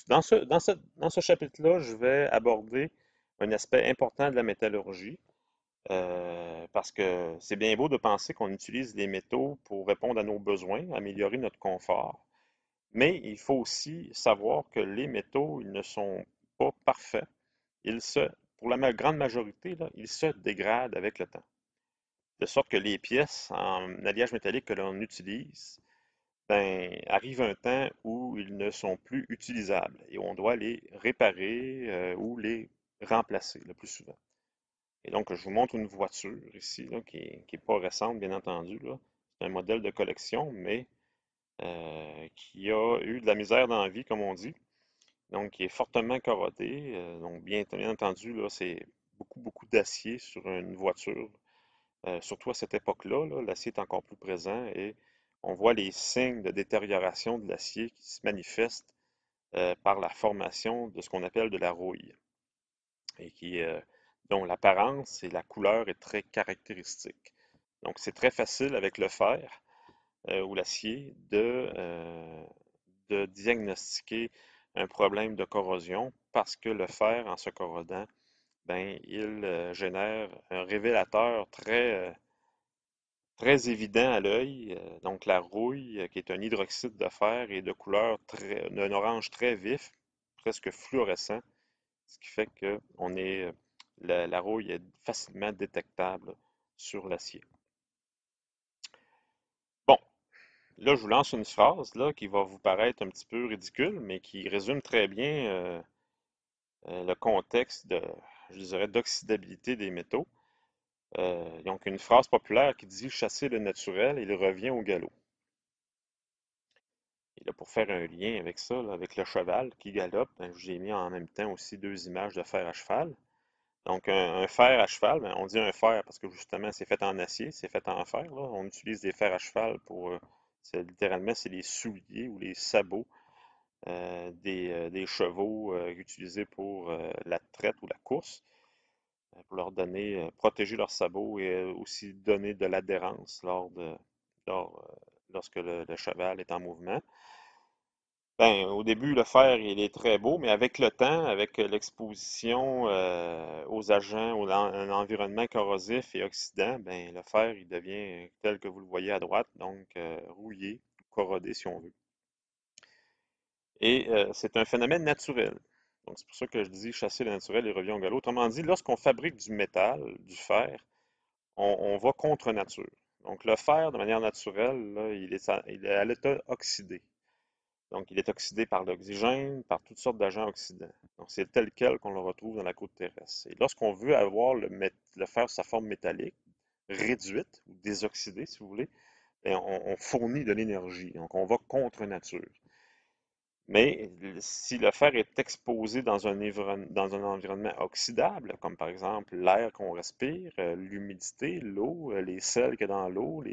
dans ce chapitre-là, je vais aborder un aspect important de la métallurgie, parce que c'est bien beau de penser qu'on utilise les métaux pour répondre à nos besoins, améliorer notre confort, mais il faut aussi savoir que les métaux, ils ne sont pas parfaits. Pour la grande majorité, là, ils se dégradent avec le temps. De sorte que les pièces en alliage métallique que l'on utilise, ben, arrive un temps où ils ne sont plus utilisables et on doit les réparer ou les remplacer le plus souvent. Et donc, je vous montre une voiture ici, là, qui est pas récente, bien entendu, là. C'est un modèle de collection, mais qui a eu de la misère dans la vie, comme on dit. Donc, qui est fortement corrodé. Donc, bien entendu, là, c'est beaucoup d'acier sur une voiture. Surtout à cette époque-là, là, l'acier est encore plus présent et on voit les signes de détérioration de l'acier qui se manifestent par la formation de ce qu'on appelle de la rouille et dont l'apparence et la couleur est très caractéristique. Donc, c'est très facile avec le fer ou l'acier de diagnostiquer un problème de corrosion parce que le fer, en se corrodant, ben, il génère un révélateur très évident à l'œil. Donc la rouille, qui est un hydroxyde de fer, est de couleur d'un orange très vif, presque fluorescent, ce qui fait que la rouille est facilement détectable sur l'acier. Bon, là, je vous lance une phrase là, qui va vous paraître un petit peu ridicule, mais qui résume très bien le contexte je dirais, d'oxydabilité des métaux. Donc, une phrase populaire qui dit chasser le naturel, il revient au galop. Et là, pour faire un lien avec ça, là, avec le cheval qui galope, ben, j'ai mis en même temps aussi deux images de fer à cheval. Donc, un fer à cheval, ben, on dit un fer parce que justement, c'est fait en acier, c'est fait en fer, là. On utilise des fers à cheval pour, littéralement, c'est les souliers ou les sabots des chevaux utilisés pour la traite ou la course, pour leur donner, protéger leurs sabots et aussi donner de l'adhérence lorsque le cheval est en mouvement. Ben, au début, le fer, il est très beau, mais avec le temps, avec l'exposition aux agents, un environnement corrosif et oxydant, ben, le fer, il devient tel que vous le voyez à droite, donc rouillé, corrodé si on veut. Et c'est un phénomène naturel. Donc, c'est pour ça que je dis chasser le naturel et revient au galop. Autrement dit, lorsqu'on fabrique du métal, du fer, on va contre nature. Donc, le fer, de manière naturelle, là, il est à l'état oxydé. Donc, il est oxydé par l'oxygène, par toutes sortes d'agents oxydants. Donc, c'est tel quel qu'on le retrouve dans la croûte terrestre. Et lorsqu'on veut avoir le fer sous sa forme métallique, réduite ou désoxydée, si vous voulez, bien, on fournit de l'énergie. Donc, on va contre nature. Mais si le fer est exposé dans un environnement oxydable, comme par exemple l'air qu'on respire, l'humidité, l'eau, les sels qu'il y a dans l'eau,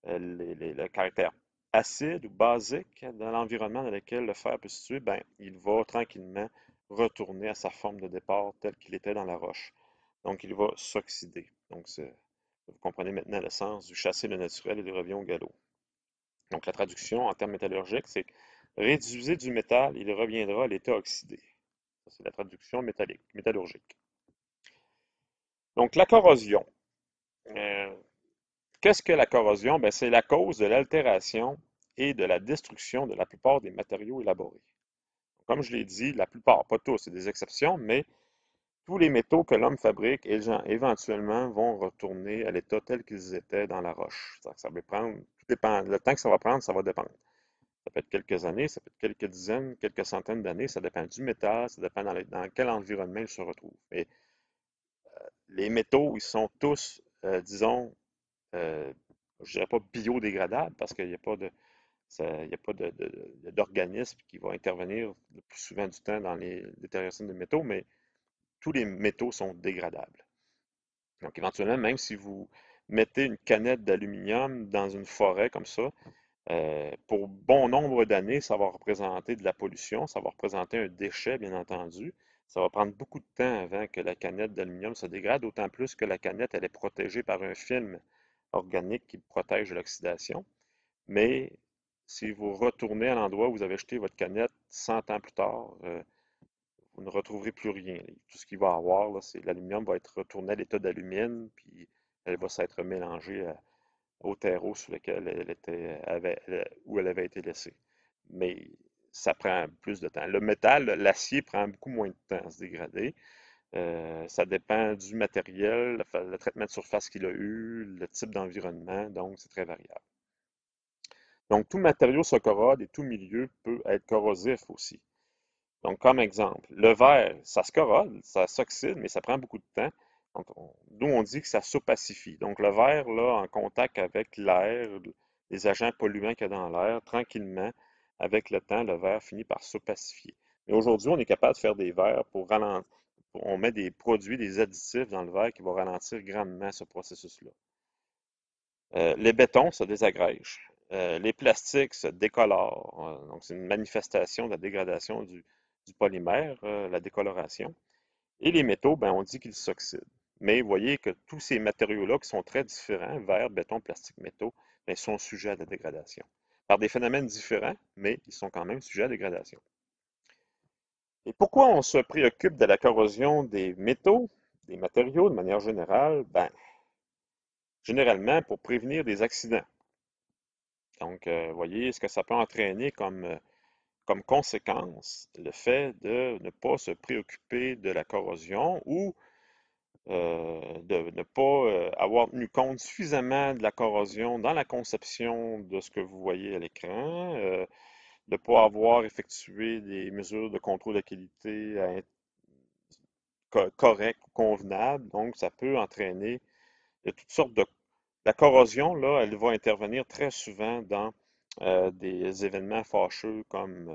le caractère acide ou basique dans l'environnement dans lequel le fer peut se situer, ben, il va tranquillement retourner à sa forme de départ telle qu'il était dans la roche. Donc, il va s'oxyder. Donc, vous comprenez maintenant le sens du chasser le naturel et du revient au galop. Donc, la traduction en termes métallurgiques, c'est réduisez du métal, il reviendra à l'état oxydé. Ça, c'est la traduction métallurgique. Donc, la corrosion. Euh, Qu'est-ce que la corrosion? Ben, c'est la cause de l'altération et de la destruction de la plupart des matériaux élaborés. Comme je l'ai dit, la plupart, pas tous, c'est des exceptions, mais tous les métaux que l'homme fabrique, éventuellement, vont retourner à l'état tel qu'ils étaient dans la roche. Ça va prendre, tout dépend, le temps que ça va prendre, ça va dépendre. Ça peut être quelques années, ça peut être quelques dizaines, quelques centaines d'années, ça dépend du métal, ça dépend dans quel environnement il se retrouve. Mais les métaux, ils sont tous, disons, je dirais pas biodégradables parce qu'il n'y a pas de, il y a pas d'organisme qui va intervenir le plus souvent du temps dans les détériorations des métaux, mais tous les métaux sont dégradables. Donc, éventuellement, même si vous mettez une canette d'aluminium dans une forêt comme ça, pour bon nombre d'années, ça va représenter de la pollution, ça va représenter un déchet, bien entendu. Ça va prendre beaucoup de temps avant que la canette d'aluminium se dégrade, d'autant plus que la canette, elle est protégée par un film organique qui protège de l'oxydation. Mais si vous retournez à l'endroit où vous avez jeté votre canette 100 ans plus tard, vous ne retrouverez plus rien. Tout ce qu'il va y avoir, là, c'est l'aluminium va être retourné à l'état d'alumine, puis elle va s'être mélangée au terreau sur lequel elle était, où elle avait été laissée. Mais ça prend plus de temps. Le métal, l'acier prend beaucoup moins de temps à se dégrader. Ça dépend du matériel, le traitement de surface qu'il a eu, le type d'environnement, donc c'est très variable. Donc, tout matériau se corrode et tout milieu peut être corrosif aussi. Donc, comme exemple, le verre, ça se corrode, ça s'oxyde, mais ça prend beaucoup de temps. Donc, nous, on dit que ça s'opacifie. Donc, le verre, là, en contact avec l'air, les agents polluants qu'il y a dans l'air, tranquillement, avec le temps, le verre finit par s'opacifier. Mais aujourd'hui, on est capable de faire des verres pour ralentir. On met des produits, des additifs dans le verre qui vont ralentir grandement ce processus-là. Les bétons se désagrègent. Les plastiques se décolorent. Donc, c'est une manifestation de la dégradation du polymère, la décoloration. Et les métaux, ben, on dit qu'ils s'oxydent. Mais vous voyez que tous ces matériaux-là, qui sont très différents, verre, béton, plastique, métaux, ben, sont sujets à la dégradation. Par des phénomènes différents, mais ils sont quand même sujets à la dégradation. Et pourquoi on se préoccupe de la corrosion des métaux, des matériaux de manière générale? Ben, généralement pour prévenir des accidents. Donc, vous voyez ce que ça peut entraîner comme conséquence, le fait de ne pas se préoccuper de la corrosion ou de ne pas avoir tenu compte suffisamment de la corrosion dans la conception de ce que vous voyez à l'écran, de ne pas avoir effectué des mesures de contrôle de qualité correctes ou convenables. Donc, ça peut entraîner de toutes sortes de... La corrosion, là, elle va intervenir très souvent dans des événements fâcheux comme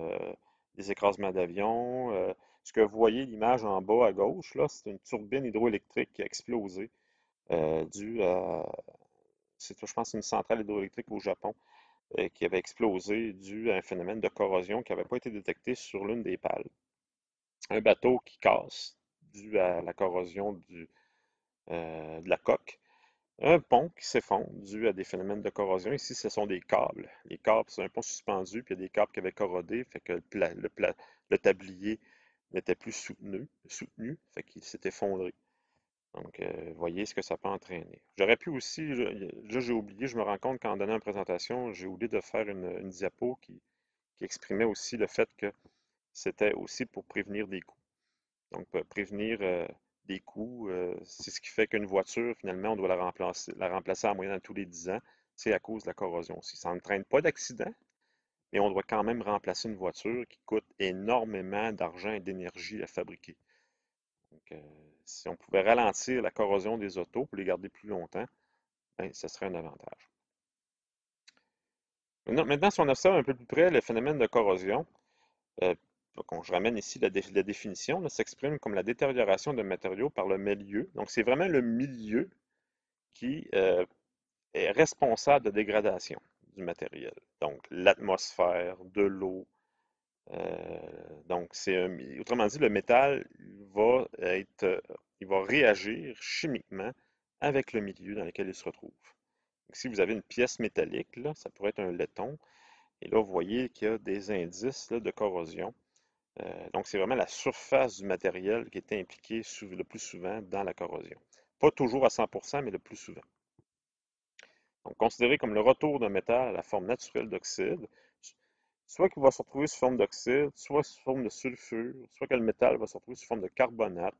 des écrasements d'avions. Ce que vous voyez, l'image en bas à gauche, là, c'est une turbine hydroélectrique qui a explosé due à, je pense, une centrale hydroélectrique au Japon qui avait explosé dû à un phénomène de corrosion qui n'avait pas été détecté sur l'une des pales. Un bateau qui casse dû à la corrosion de la coque. Un pont qui s'effondre dû à des phénomènes de corrosion. Ici, ce sont des câbles. Les câbles, c'est un pont suspendu, puis il y a des câbles qui avaient corrodé, fait que le tablier n'était plus soutenu, fait qu'il s'est effondré. Donc, vous voyez ce que ça peut entraîner. J'aurais pu aussi, là j'ai oublié, je me rends compte qu'en donnant une présentation, j'ai oublié de faire une diapo qui exprimait aussi le fait que c'était aussi pour prévenir des coups. Donc, prévenir des coûts, c'est ce qui fait qu'une voiture, finalement, on doit la remplacer en moyenne tous les 10 ans. C'est à cause de la corrosion aussi. Ça n'entraîne pas d'accident, mais on doit quand même remplacer une voiture qui coûte énormément d'argent et d'énergie à fabriquer. Donc, si on pouvait ralentir la corrosion des autos pour les garder plus longtemps, ben, ce serait un avantage. Maintenant, si on observe un peu plus près le phénomène de corrosion, donc je ramène ici la définition, s'exprime comme la détérioration de matériaux par le milieu. Donc, c'est vraiment le milieu qui est responsable de dégradation du matériel. Donc, l'atmosphère, de l'eau. Donc, autrement dit, le métal il va réagir chimiquement avec le milieu dans lequel il se retrouve. Donc, si vous avez une pièce métallique, là, ça pourrait être un laiton, et là, vous voyez qu'il y a des indices là, de corrosion. Donc, c'est vraiment la surface du matériel qui est impliquée le plus souvent dans la corrosion. Pas toujours à 100%, mais le plus souvent. Donc, considéré comme le retour d'un métal à la forme naturelle d'oxyde, soit qu'il va se retrouver sous forme d'oxyde, soit sous forme de sulfure, soit que le métal va se retrouver sous forme de carbonate,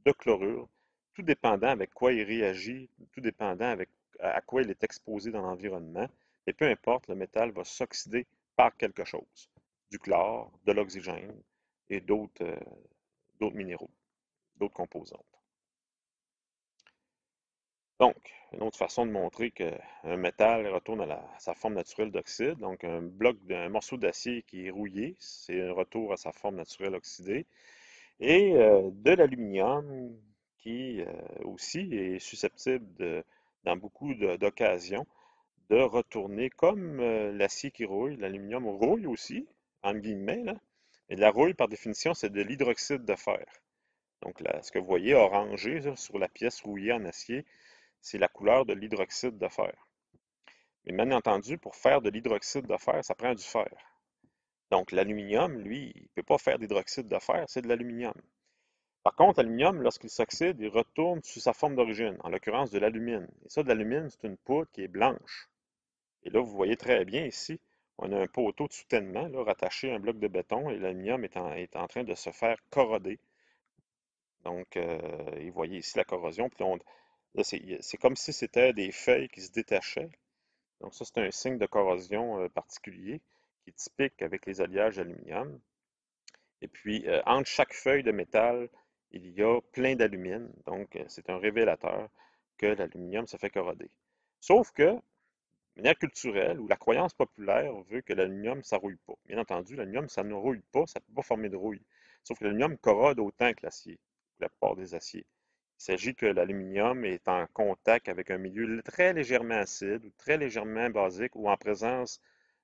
de chlorure, tout dépendant avec quoi il réagit, tout dépendant avec à quoi il est exposé dans l'environnement. Et peu importe, le métal va s'oxyder par quelque chose, du chlore, de l'oxygène et d'autres minéraux, d'autres composantes. Donc, une autre façon de montrer qu'un métal retourne à sa forme naturelle d'oxyde, donc un morceau d'acier qui est rouillé, c'est un retour à sa forme naturelle oxydée, et de l'aluminium qui aussi est susceptible, dans beaucoup d'occasions, de retourner comme l'acier qui rouille. L'aluminium rouille aussi, entre guillemets, là. Et la rouille, par définition, c'est de l'hydroxyde de fer. Donc, là, ce que vous voyez orangé là, sur la pièce rouillée en acier, c'est la couleur de l'hydroxyde de fer. Mais bien entendu, pour faire de l'hydroxyde de fer, ça prend du fer. Donc, l'aluminium, lui, il ne peut pas faire d'hydroxyde de fer, c'est de l'aluminium. Par contre, l'aluminium, lorsqu'il s'oxyde, il retourne sous sa forme d'origine, en l'occurrence de l'alumine. Et ça, de l'alumine, c'est une poudre qui est blanche. Et là, vous voyez très bien ici, on a un poteau de soutènement là, rattaché à un bloc de béton et l'aluminium est en train de se faire corroder. Donc, vous voyez ici la corrosion. Puis là, c'est comme si c'était des feuilles qui se détachaient. Donc, ça, c'est un signe de corrosion particulier qui est typique avec les alliages d'aluminium. Et puis, entre chaque feuille de métal, il y a plein d'alumine. Donc, c'est un révélateur que l'aluminium se fait corroder. Sauf que, de manière culturelle, ou la croyance populaire veut que l'aluminium, ça ne rouille pas. Bien entendu, l'aluminium, ça ne rouille pas, ça ne peut pas former de rouille. Sauf que l'aluminium corrode autant que l'acier, la plupart des aciers. Il s'agit que l'aluminium est en contact avec un milieu très légèrement acide ou très légèrement basique ou en présence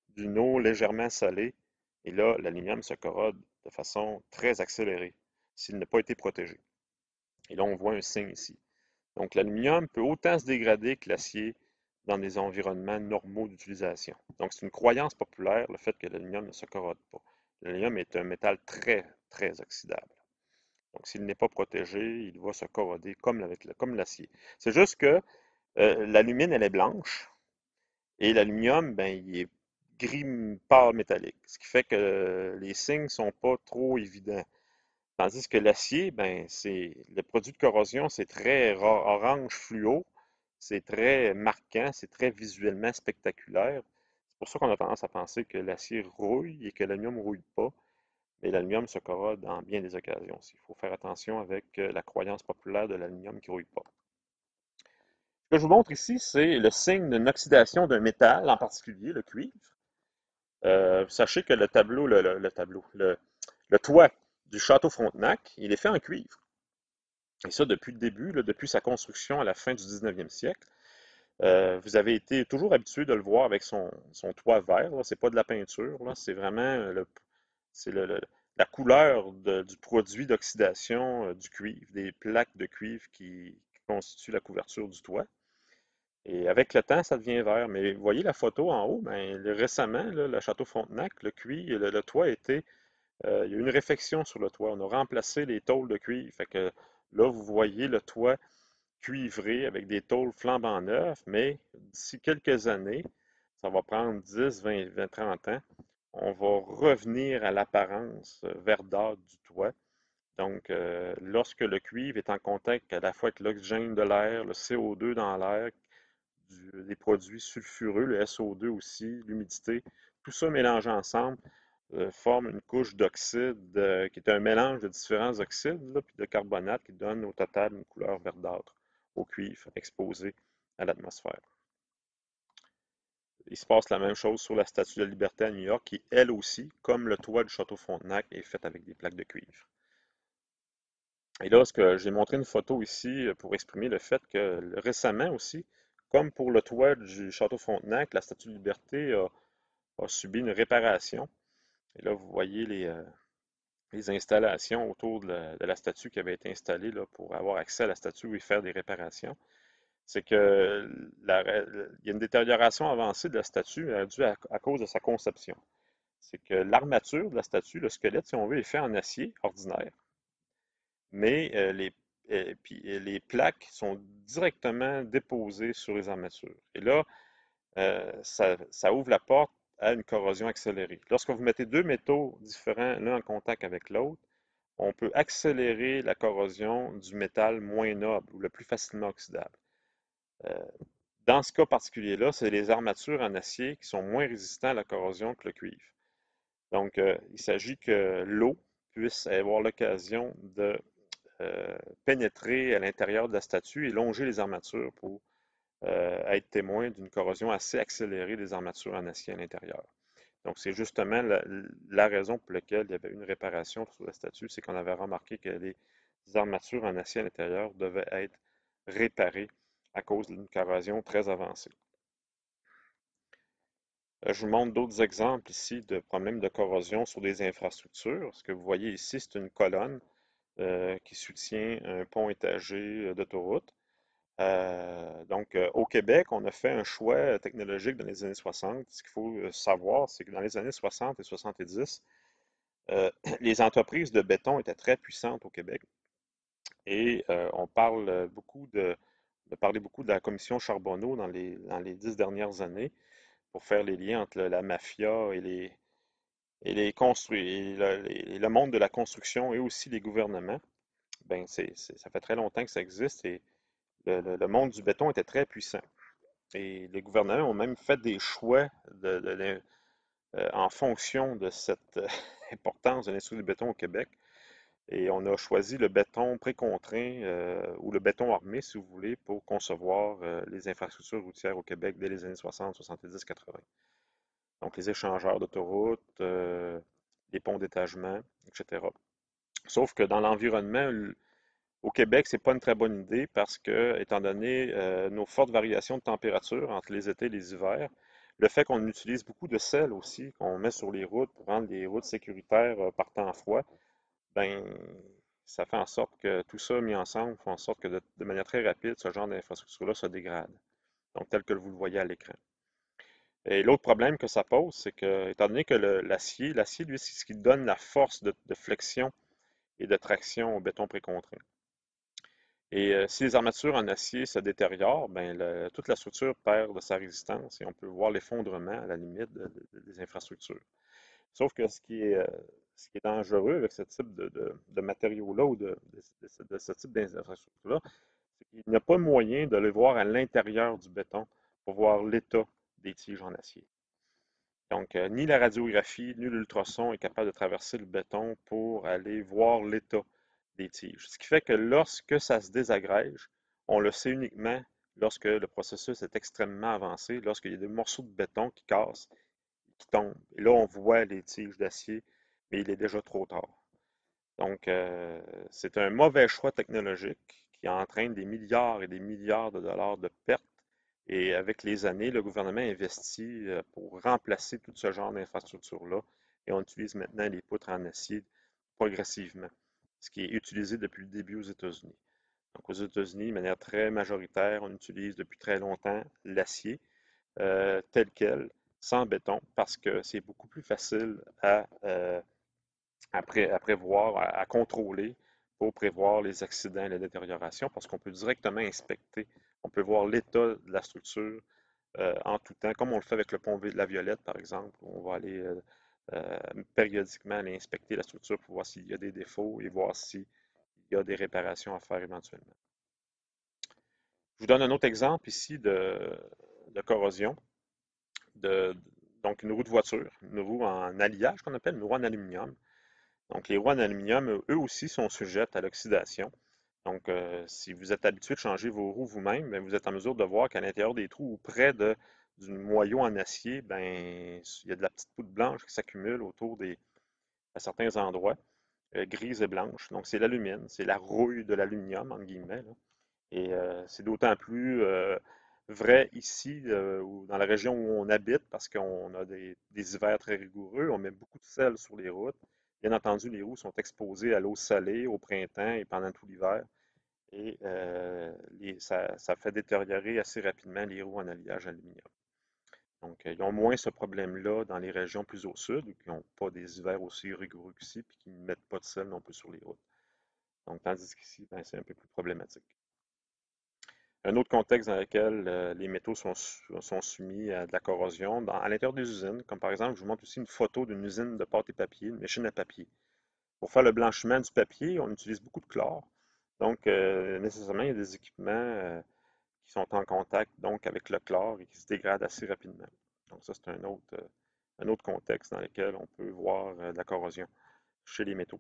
d'une eau légèrement salée. Et là, l'aluminium se corrode de façon très accélérée s'il n'a pas été protégé. Et là, on voit un signe ici. Donc, l'aluminium peut autant se dégrader que l'acier dans des environnements normaux d'utilisation. Donc, c'est une croyance populaire, le fait que l'aluminium ne se corrode pas. L'aluminium est un métal très, très oxydable. Donc, s'il n'est pas protégé, il va se corroder comme l'acier. C'est juste que l'alumine, elle est blanche et l'aluminium, ben, il est gris pâle métallique, ce qui fait que les signes ne sont pas trop évidents. Tandis que l'acier, ben, le produit de corrosion, c'est très orange fluo, c'est très marquant, c'est très visuellement spectaculaire. C'est pour ça qu'on a tendance à penser que l'acier rouille et que l'aluminium ne rouille pas. Mais l'aluminium se corrode dans bien des occasions aussi. Il faut faire attention avec la croyance populaire de l'aluminium qui ne rouille pas. Ce que je vous montre ici, c'est le signe d'une oxydation d'un métal, en particulier le cuivre. Sachez que le tableau, le toit du château Frontenac, il est fait en cuivre. Et ça, depuis le début, là, depuis sa construction à la fin du 19e siècle. Vous avez été toujours habitué de le voir avec son toit vert. Ce n'est pas de la peinture, c'est vraiment c'est la couleur du produit d'oxydation du cuivre, des plaques de cuivre qui constituent la couverture du toit. Et avec le temps, ça devient vert. Mais vous voyez la photo en haut, ben, récemment, là, le château Frontenac, le cuivre, le toit était. Il y a eu une réfection sur le toit. On a remplacé les tôles de cuivre. Fait que là, vous voyez le toit cuivré avec des tôles flambant neuves, mais d'ici quelques années, ça va prendre 10, 20, 20, 30 ans, on va revenir à l'apparence verdâtre du toit. Donc, lorsque le cuivre est en contact à la fois avec l'oxygène de l'air, le CO2 dans l'air, des produits sulfureux, le SO2 aussi, l'humidité, tout ça mélangé ensemble forme une couche d'oxyde qui est un mélange de différents oxydes là, puis de carbonate qui donne au total une couleur verdâtre au cuivre exposé à l'atmosphère. Il se passe la même chose sur la Statue de la Liberté à New York, qui, elle aussi, comme le toit du château Frontenac, est faite avec des plaques de cuivre. Et là, j'ai montré une photo ici pour exprimer le fait que récemment aussi, comme pour le toit du château Frontenac, la Statue de la Liberté a subi une réparation. Et là, vous voyez les installations autour de la statue qui avait été installée là, pour avoir accès à la statue et faire des réparations. C'est que il y a une détérioration avancée de la statue due à cause de sa conception. C'est que l'armature de la statue, le squelette, si on veut, est fait en acier ordinaire, mais les plaques sont directement déposées sur les armatures. Et là, ça ouvre la porte à une corrosion accélérée. Lorsque vous mettez deux métaux différents l'un en contact avec l'autre, on peut accélérer la corrosion du métal moins noble ou le plus facilement oxydable. Dans ce cas particulier-là, c'est les armatures en acier qui sont moins résistants à la corrosion que le cuivre. Donc, il s'agit que l'eau puisse avoir l'occasion de pénétrer à l'intérieur de la statue et longer les armatures pour être témoin d'une corrosion assez accélérée des armatures en acier à l'intérieur. Donc, c'est justement la raison pour laquelle il y avait une réparation sur la statue, c'est qu'on avait remarqué que les armatures en acier à l'intérieur devaient être réparées à cause d'une corrosion très avancée. Je vous montre d'autres exemples ici de problèmes de corrosion sur des infrastructures. Ce que vous voyez ici, c'est une colonne qui soutient un pont étagé d'autoroute. Donc, au Québec, on a fait un choix technologique dans les années 60. Ce qu'il faut savoir, c'est que dans les années 60 et 70, les entreprises de béton étaient très puissantes au Québec. Et on parle de parler beaucoup de la commission Charbonneau dans les 10 dernières années pour faire les liens entre la mafia et les et le monde de la construction et aussi les gouvernements. Ben, ça fait très longtemps que ça existe et le monde du béton était très puissant. Et les gouvernements ont même fait des choix en fonction de cette importance de l'industrie du béton au Québec. Et on a choisi le béton précontraint ou le béton armé, si vous voulez, pour concevoir les infrastructures routières au Québec dès les années 60, 70, 80. Donc les échangeurs d'autoroutes, les ponts d'étagement, etc. Sauf que dans l'environnement, au Québec, c'est pas une très bonne idée parce que, étant donné nos fortes variations de température entre les étés et les hivers, le fait qu'on utilise beaucoup de sel aussi, qu'on met sur les routes pour rendre les routes sécuritaires par temps froid, ben, ça fait en sorte que tout ça mis ensemble fait en sorte que de manière très rapide, ce genre d'infrastructure-là se dégrade. Donc, tel que vous le voyez à l'écran. Et l'autre problème que ça pose, c'est que, étant donné que l'acier, lui, c'est ce qui donne la force de flexion et de traction au béton précontraint. Et si les armatures en acier se détériorent, ben, toute la structure perd de sa résistance et on peut voir l'effondrement à la limite des infrastructures. Sauf que ce qui est dangereux avec ce type de matériaux-là ou de ce type d'infrastructure-là, c'est qu'il n'y a pas moyen de les voir à l'intérieur du béton pour voir l'état des tiges en acier. Donc, ni la radiographie, ni l'ultrason est capable de traverser le béton pour aller voir l'état des tiges. Ce qui fait que lorsque ça se désagrège, on le sait uniquement lorsque le processus est extrêmement avancé, lorsqu'il y a des morceaux de béton qui cassent, qui tombent. Et là, on voit les tiges d'acier, mais il est déjà trop tard. Donc, c'est un mauvais choix technologique qui entraîne des milliards et des milliards de dollars de pertes. Et avec les années, le gouvernement investit pour remplacer tout ce genre d'infrastructures-là. Et on utilise maintenant les poutres en acier progressivement, ce qui est utilisé depuis le début aux États-Unis. Donc, aux États-Unis, de manière très majoritaire, on utilise depuis très longtemps l'acier tel quel, sans béton, parce que c'est beaucoup plus facile à prévoir, à contrôler pour prévoir les accidents et la détérioration, parce qu'on peut directement inspecter, on peut voir l'état de la structure en tout temps, comme on le fait avec le pont de la Violette, par exemple, où on va aller périodiquement aller inspecter la structure pour voir s'il y a des défauts et voir s'il y a des réparations à faire éventuellement. Je vous donne un autre exemple ici de corrosion. De, donc, une roue de voiture, une roue en alliage qu'on appelle, une roue en aluminium. Donc, les roues en aluminium, eux aussi, sont sujettes à l'oxydation. Donc, si vous êtes habitué de changer vos roues vous-même, ben, vous êtes en mesure de voir qu'à l'intérieur des trous ou près du noyau en acier, ben, il y a de la petite poudre blanche qui s'accumule à certains endroits, grise et blanche. Donc, c'est l'alumine, c'est la rouille de l'aluminium, entre guillemets, là. Et c'est d'autant plus vrai ici, ou dans la région où on habite, parce qu'on a des hivers très rigoureux. On met beaucoup de sel sur les routes. Bien entendu, les roues sont exposées à l'eau salée au printemps et pendant tout l'hiver. Et ça fait détériorer assez rapidement les roues en alliage aluminium. Donc, ils ont moins ce problème-là dans les régions plus au sud, qui n'ont pas des hivers aussi rigoureux qu'ici, puis qui ne mettent pas de sel non plus sur les routes. Donc, tandis qu'ici, ben, c'est un peu plus problématique. Un autre contexte dans lequel les métaux sont soumis à de la corrosion, à l'intérieur des usines, comme par exemple, je vous montre aussi une photo d'une usine de pâte et papier, une machine à papier. Pour faire le blanchiment du papier, on utilise beaucoup de chlore. Donc, nécessairement, il y a des équipements qui sont en contact donc avec le chlore et qui se dégradent assez rapidement. Donc ça, c'est un autre contexte dans lequel on peut voir de la corrosion chez les métaux.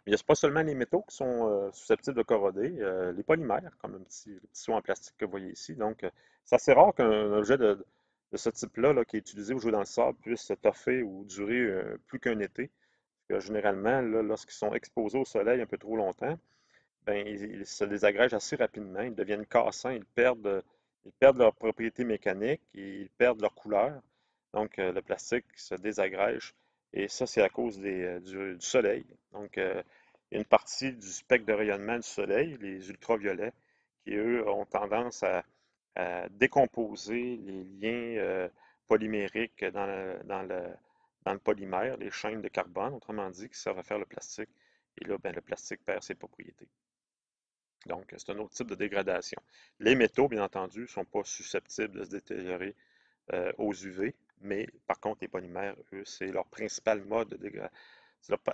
Mais il n'y a pas seulement les métaux qui sont susceptibles de corroder, les polymères, comme le petit seau en plastique que vous voyez ici. Donc, c'est assez rare qu'un objet de ce type-là, là, qui est utilisé ou joué dans le sable, puisse se toffer ou durer plus qu'un été. Parce que généralement, là, lorsqu'ils sont exposés au soleil un peu trop longtemps, ben, ils se désagrègent assez rapidement, ils deviennent cassants, ils perdent leurs propriétés mécaniques et ils perdent leur couleur. Donc, le plastique se désagrège et ça, c'est à cause du soleil. Donc, il y a une partie du spectre de rayonnement du soleil, les ultraviolets, qui, eux, ont tendance à décomposer les liens polymériques dans le polymère, les chaînes de carbone, autrement dit, qui servent à faire le plastique. Et là, ben, le plastique perd ses propriétés. Donc, c'est un autre type de dégradation. Les métaux, bien entendu, ne sont pas susceptibles de se détériorer aux UV, mais par contre, les polymères, eux, c'est leur principal mode de dégradation.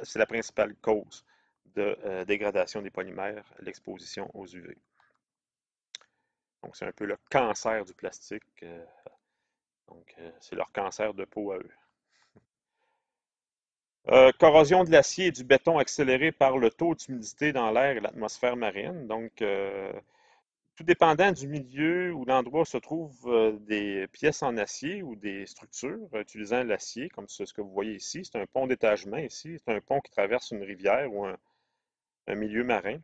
C'est la principale cause de dégradation des polymères, l'exposition aux UV. Donc, c'est un peu le cancer du plastique. Donc, c'est leur cancer de peau à eux. Corrosion de l'acier et du béton accélérée par le taux d'humidité dans l'air et l'atmosphère marine. Donc, tout dépendant du milieu ou l'endroit où se trouvent des pièces en acier ou des structures utilisant l'acier, comme ce que vous voyez ici, c'est un pont d'étagement ici, c'est un pont qui traverse une rivière ou un milieu marin.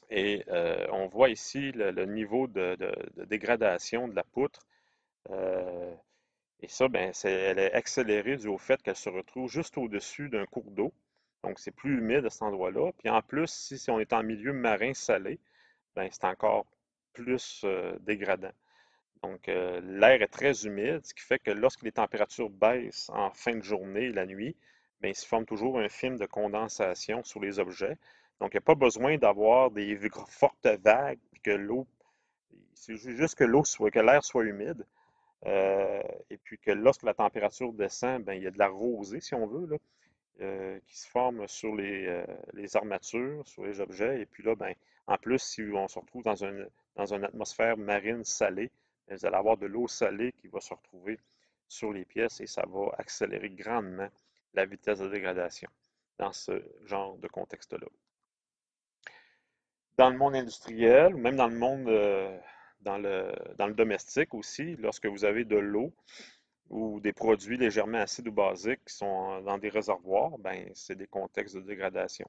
Et on voit ici le niveau de dégradation de la poutre. Euh, et ça, ben, elle est accélérée dû au fait qu'elle se retrouve juste au-dessus d'un cours d'eau. Donc, c'est plus humide à cet endroit-là. Puis en plus, si on est en milieu marin salé, ben, c'est encore plus dégradant. Donc, l'air est très humide, ce qui fait que lorsque les températures baissent en fin de journée et la nuit, bien, il se forme toujours un film de condensation sur les objets. Donc, il n'y a pas besoin d'avoir des fortes vagues, puis que l'eau, c'est juste que que l'air soit humide. Et puis que lorsque la température descend, bien, il y a de la rosée, si on veut, là, qui se forme sur les armatures, sur les objets. Et puis là, ben, en plus, si on se retrouve dans une atmosphère marine salée, ben, vous allez avoir de l'eau salée qui va se retrouver sur les pièces et ça va accélérer grandement la vitesse de dégradation dans ce genre de contexte-là. Dans le monde industriel, ou même dans le monde, dans le domestique aussi, lorsque vous avez de l'eau, ou des produits légèrement acides ou basiques qui sont dans des réservoirs, ben, c'est des contextes de dégradation.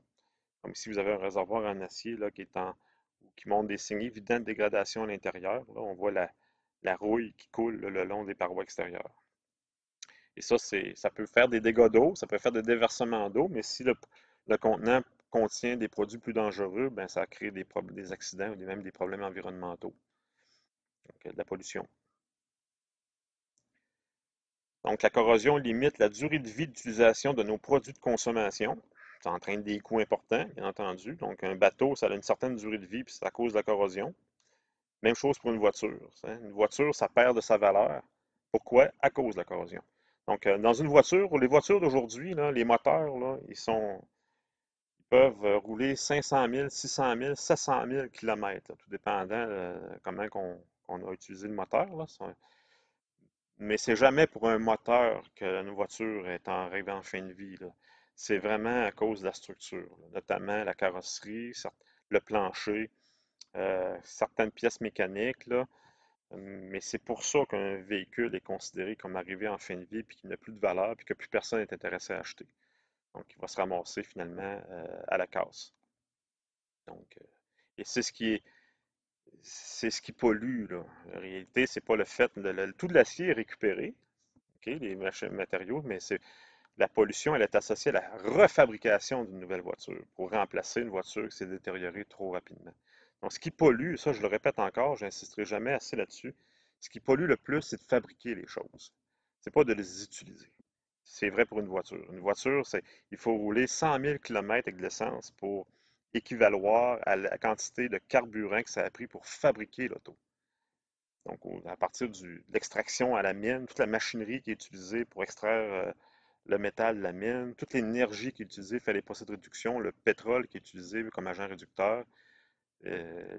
Comme ici, vous avez un réservoir en acier là, qui montre des signes évidents de dégradation à l'intérieur. Là, on voit la rouille qui coule là, le long des parois extérieures. Et ça, ça peut faire des dégâts d'eau, ça peut faire des déversements d'eau, mais si le contenant contient des produits plus dangereux, ben, ça crée des accidents ou même des problèmes environnementaux, donc de la pollution. Donc, la corrosion limite la durée de vie d'utilisation de nos produits de consommation. Ça entraîne des coûts importants, bien entendu. Donc, un bateau, ça a une certaine durée de vie, puis c'est à cause de la corrosion. Même chose pour une voiture. Une voiture, ça perd de sa valeur. Pourquoi? À cause de la corrosion. Donc, dans une voiture, les voitures d'aujourd'hui, là, les moteurs, là, ils peuvent rouler 500 000, 600 000, 700 000 km, tout dépendant comment on a utilisé le moteur. Là. Mais c'est jamais pour un moteur que une voiture est en fin de vie, là. C'est vraiment à cause de la structure, là, notamment la carrosserie, le plancher, certaines pièces mécaniques, là. Mais c'est pour ça qu'un véhicule est considéré comme arrivé en fin de vie, puis qu'il n'a plus de valeur, puis que plus personne n'est intéressé à acheter. Donc, il va se ramasser finalement à la casse. Donc, et c'est ce qui pollue, là. En réalité, c'est pas le fait, tout de l'acier est récupéré, OK, les matériaux, mais c'est la pollution, elle est associée à la refabrication d'une nouvelle voiture pour remplacer une voiture qui s'est détériorée trop rapidement. Donc, ce qui pollue, ça je le répète encore, j'insisterai jamais assez là-dessus, ce qui pollue le plus, c'est de fabriquer les choses. C'est pas de les utiliser. C'est vrai pour une voiture. Une voiture, il faut rouler 100 000 km avec de l'essence pour équivaloir à la quantité de carburant que ça a pris pour fabriquer l'auto. Donc, à partir de l'extraction à la mine, toute la machinerie qui est utilisée pour extraire le métal de la mine, toute l'énergie qui est utilisée pour faire les procès de réduction, le pétrole qui est utilisé comme agent réducteur,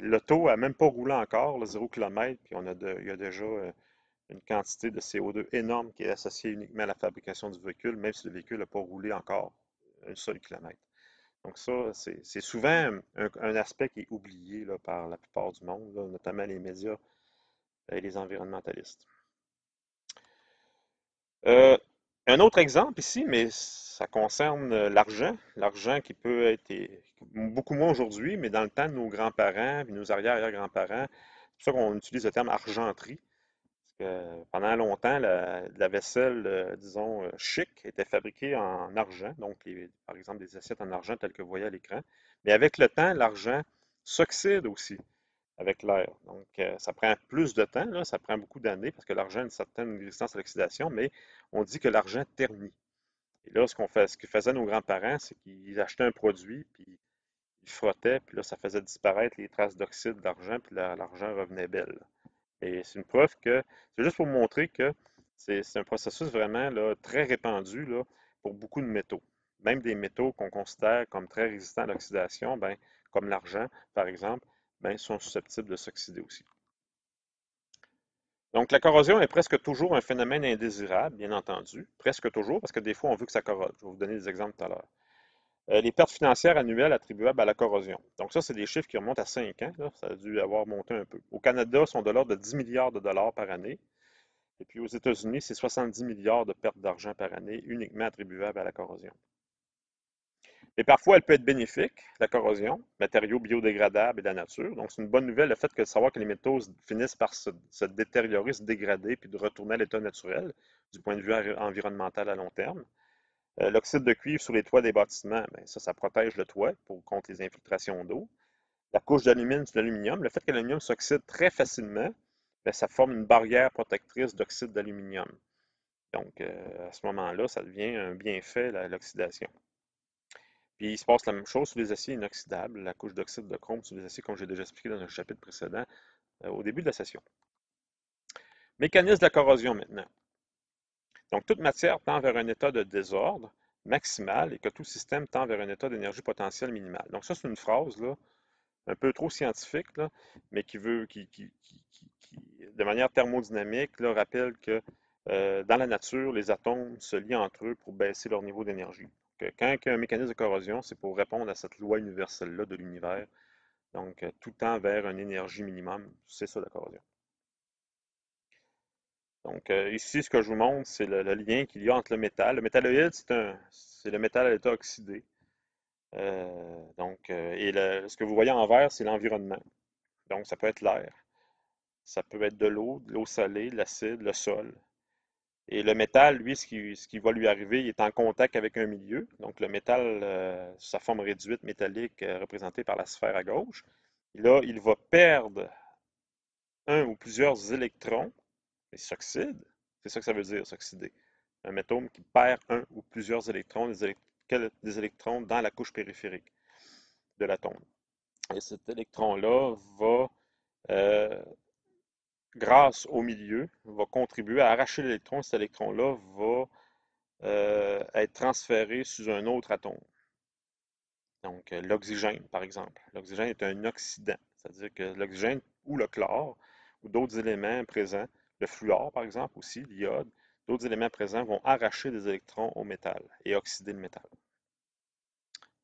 L'auto n'a même pas roulé encore, le 0 km, puis il y a déjà une quantité de CO2 énorme qui est associée uniquement à la fabrication du véhicule, même si le véhicule n'a pas roulé encore un seul kilomètre. Donc ça, c'est souvent un aspect qui est oublié là, par la plupart du monde, là, notamment les médias et les environnementalistes. Euh, un autre exemple ici, mais ça concerne l'argent. L'argent qui peut être beaucoup moins aujourd'hui, mais dans le temps de nos grands-parents et nos arrière-arrière-grands-parents, c'est pour ça qu'on utilise le terme argenterie. Parce que pendant longtemps, la vaisselle, disons, chic était fabriquée en argent, donc par exemple des assiettes en argent telles que vous voyez à l'écran. Mais avec le temps, l'argent s'oxyde aussi avec l'air. Donc, ça prend plus de temps, là, ça prend beaucoup d'années parce que l'argent a une certaine résistance à l'oxydation, mais on dit que l'argent ternit. Et là, ce que faisaient nos grands-parents, c'est qu'ils achetaient un produit, puis ils frottaient, puis là, ça faisait disparaître les traces d'oxyde d'argent, puis l'argent revenait belle. Et c'est une preuve que, c'est juste pour montrer que c'est un processus vraiment là, très répandu là, pour beaucoup de métaux. Même des métaux qu'on considère comme très résistants à l'oxydation, ben, comme l'argent, par exemple, ben, sont susceptibles de s'oxyder aussi. Donc, la corrosion est presque toujours un phénomène indésirable, bien entendu. Presque toujours, parce que des fois, on veut que ça corrode. Je vais vous donner des exemples tout à l'heure. Les pertes financières annuelles attribuables à la corrosion. Donc, ça, c'est des chiffres qui remontent à 5 ans. Là. Ça a dû avoir monté un peu. Au Canada, sont de l'ordre de 10 milliards de dollars par année. Et puis aux États-Unis, c'est 70 milliards de pertes d'argent par année uniquement attribuables à la corrosion. Mais parfois, elle peut être bénéfique, la corrosion, matériaux biodégradables et de la nature. Donc, c'est une bonne nouvelle le fait de savoir que les métaux finissent par se détériorer, se dégrader, puis de retourner à l'état naturel du point de vue environnemental à long terme. L'oxyde de cuivre sur les toits des bâtiments, bien, ça protège le toit contre les infiltrations d'eau. La couche d'alumine sur l'aluminium, le fait que l'aluminium s'oxyde très facilement, bien, ça forme une barrière protectrice d'oxyde d'aluminium. Donc, à ce moment-là, ça devient un bienfait, l'oxydation. Puis, il se passe la même chose sur les aciers inoxydables, la couche d'oxyde de chrome sur les aciers, comme j'ai déjà expliqué dans un chapitre précédent, au début de la session. Mécanisme de la corrosion maintenant. Donc, toute matière tend vers un état de désordre maximal et que tout système tend vers un état d'énergie potentielle minimale. Donc, ça, c'est une phrase, là, un peu trop scientifique, là, mais de manière thermodynamique, là, rappelle que dans la nature, les atomes se lient entre eux pour baisser leur niveau d'énergie. Quand il y a un mécanisme de corrosion, c'est pour répondre à cette loi universelle-là de l'univers. Donc, tout tend vers une énergie minimum. C'est ça la corrosion. Donc, ici, ce que je vous montre, c'est le lien qu'il y a entre le métal. Le métalloïde, c'est le métal à l'état oxydé. Ce que vous voyez en vert, c'est l'environnement. Donc, ça peut être l'air, ça peut être de l'eau salée, l'acide, le sol. Et le métal, lui, ce qui va lui arriver, il est en contact avec un milieu. Donc, le métal, sa forme réduite métallique, représentée par la sphère à gauche. Et là, il va perdre un ou plusieurs électrons et s'oxyde. C'est ça que ça veut dire, s'oxyder. Un métaux qui perd un ou plusieurs électrons, des électrons dans la couche périphérique de l'atome. Et cet électron-là va, euh, grâce au milieu, va contribuer à arracher l'électron. Cet électron-là va être transféré sur un autre atome. Donc, l'oxygène, par exemple. L'oxygène est un oxydant, c'est-à-dire que l'oxygène ou le chlore ou d'autres éléments présents, le fluor, par exemple, aussi, l'iode, d'autres éléments présents vont arracher des électrons au métal et oxyder le métal.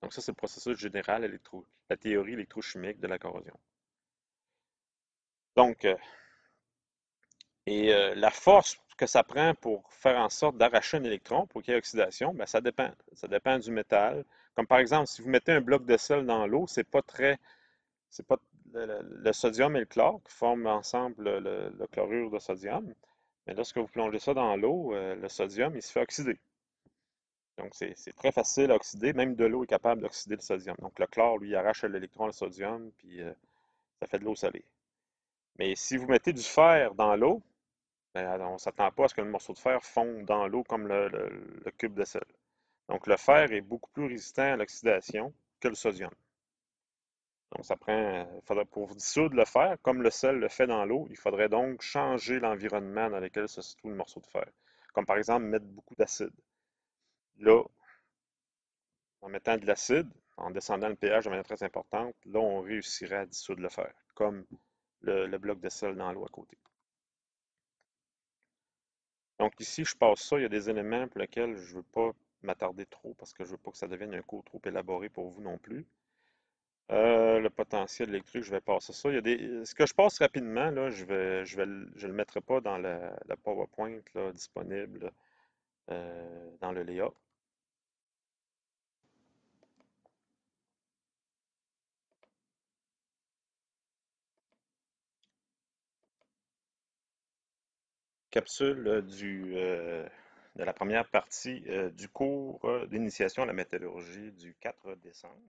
Donc, ça, c'est le processus général, la théorie électrochimique de la corrosion. Donc, la force que ça prend pour faire en sorte d'arracher un électron pour qu'il y ait oxydation, ben, ça dépend. Ça dépend du métal. Comme par exemple, si vous mettez un bloc de sel dans l'eau, c'est pas le sodium et le chlore qui forment ensemble le chlorure de sodium. Mais lorsque vous plongez ça dans l'eau, le sodium, il se fait oxyder. Donc, c'est très facile à oxyder. Même de l'eau est capable d'oxyder le sodium. Donc, le chlore, lui, arrache l'électron au sodium, puis ça fait de l'eau salée. Mais si vous mettez du fer dans l'eau, ben, on ne s'attend pas à ce que le morceau de fer fonde dans l'eau comme le cube de sel. Donc, le fer est beaucoup plus résistant à l'oxydation que le sodium. Donc, pour dissoudre le fer, comme le sel le fait dans l'eau, il faudrait donc changer l'environnement dans lequel se situe le morceau de fer. Comme par exemple mettre beaucoup d'acide. Là, en mettant de l'acide, en descendant le pH de manière très importante, là, on réussirait à dissoudre le fer, comme le bloc de sel dans l'eau à côté. Donc ici, je passe ça. Il y a des éléments pour lesquels je ne veux pas m'attarder trop parce que je ne veux pas que ça devienne un cours trop élaboré pour vous non plus. Le potentiel électrique, je vais passer ça. Il y a ce que je passe rapidement, là, je le mettrai pas dans la PowerPoint là, disponible dans le layout. Capsule de la première partie du cours d'initiation à la métallurgie du 4 décembre.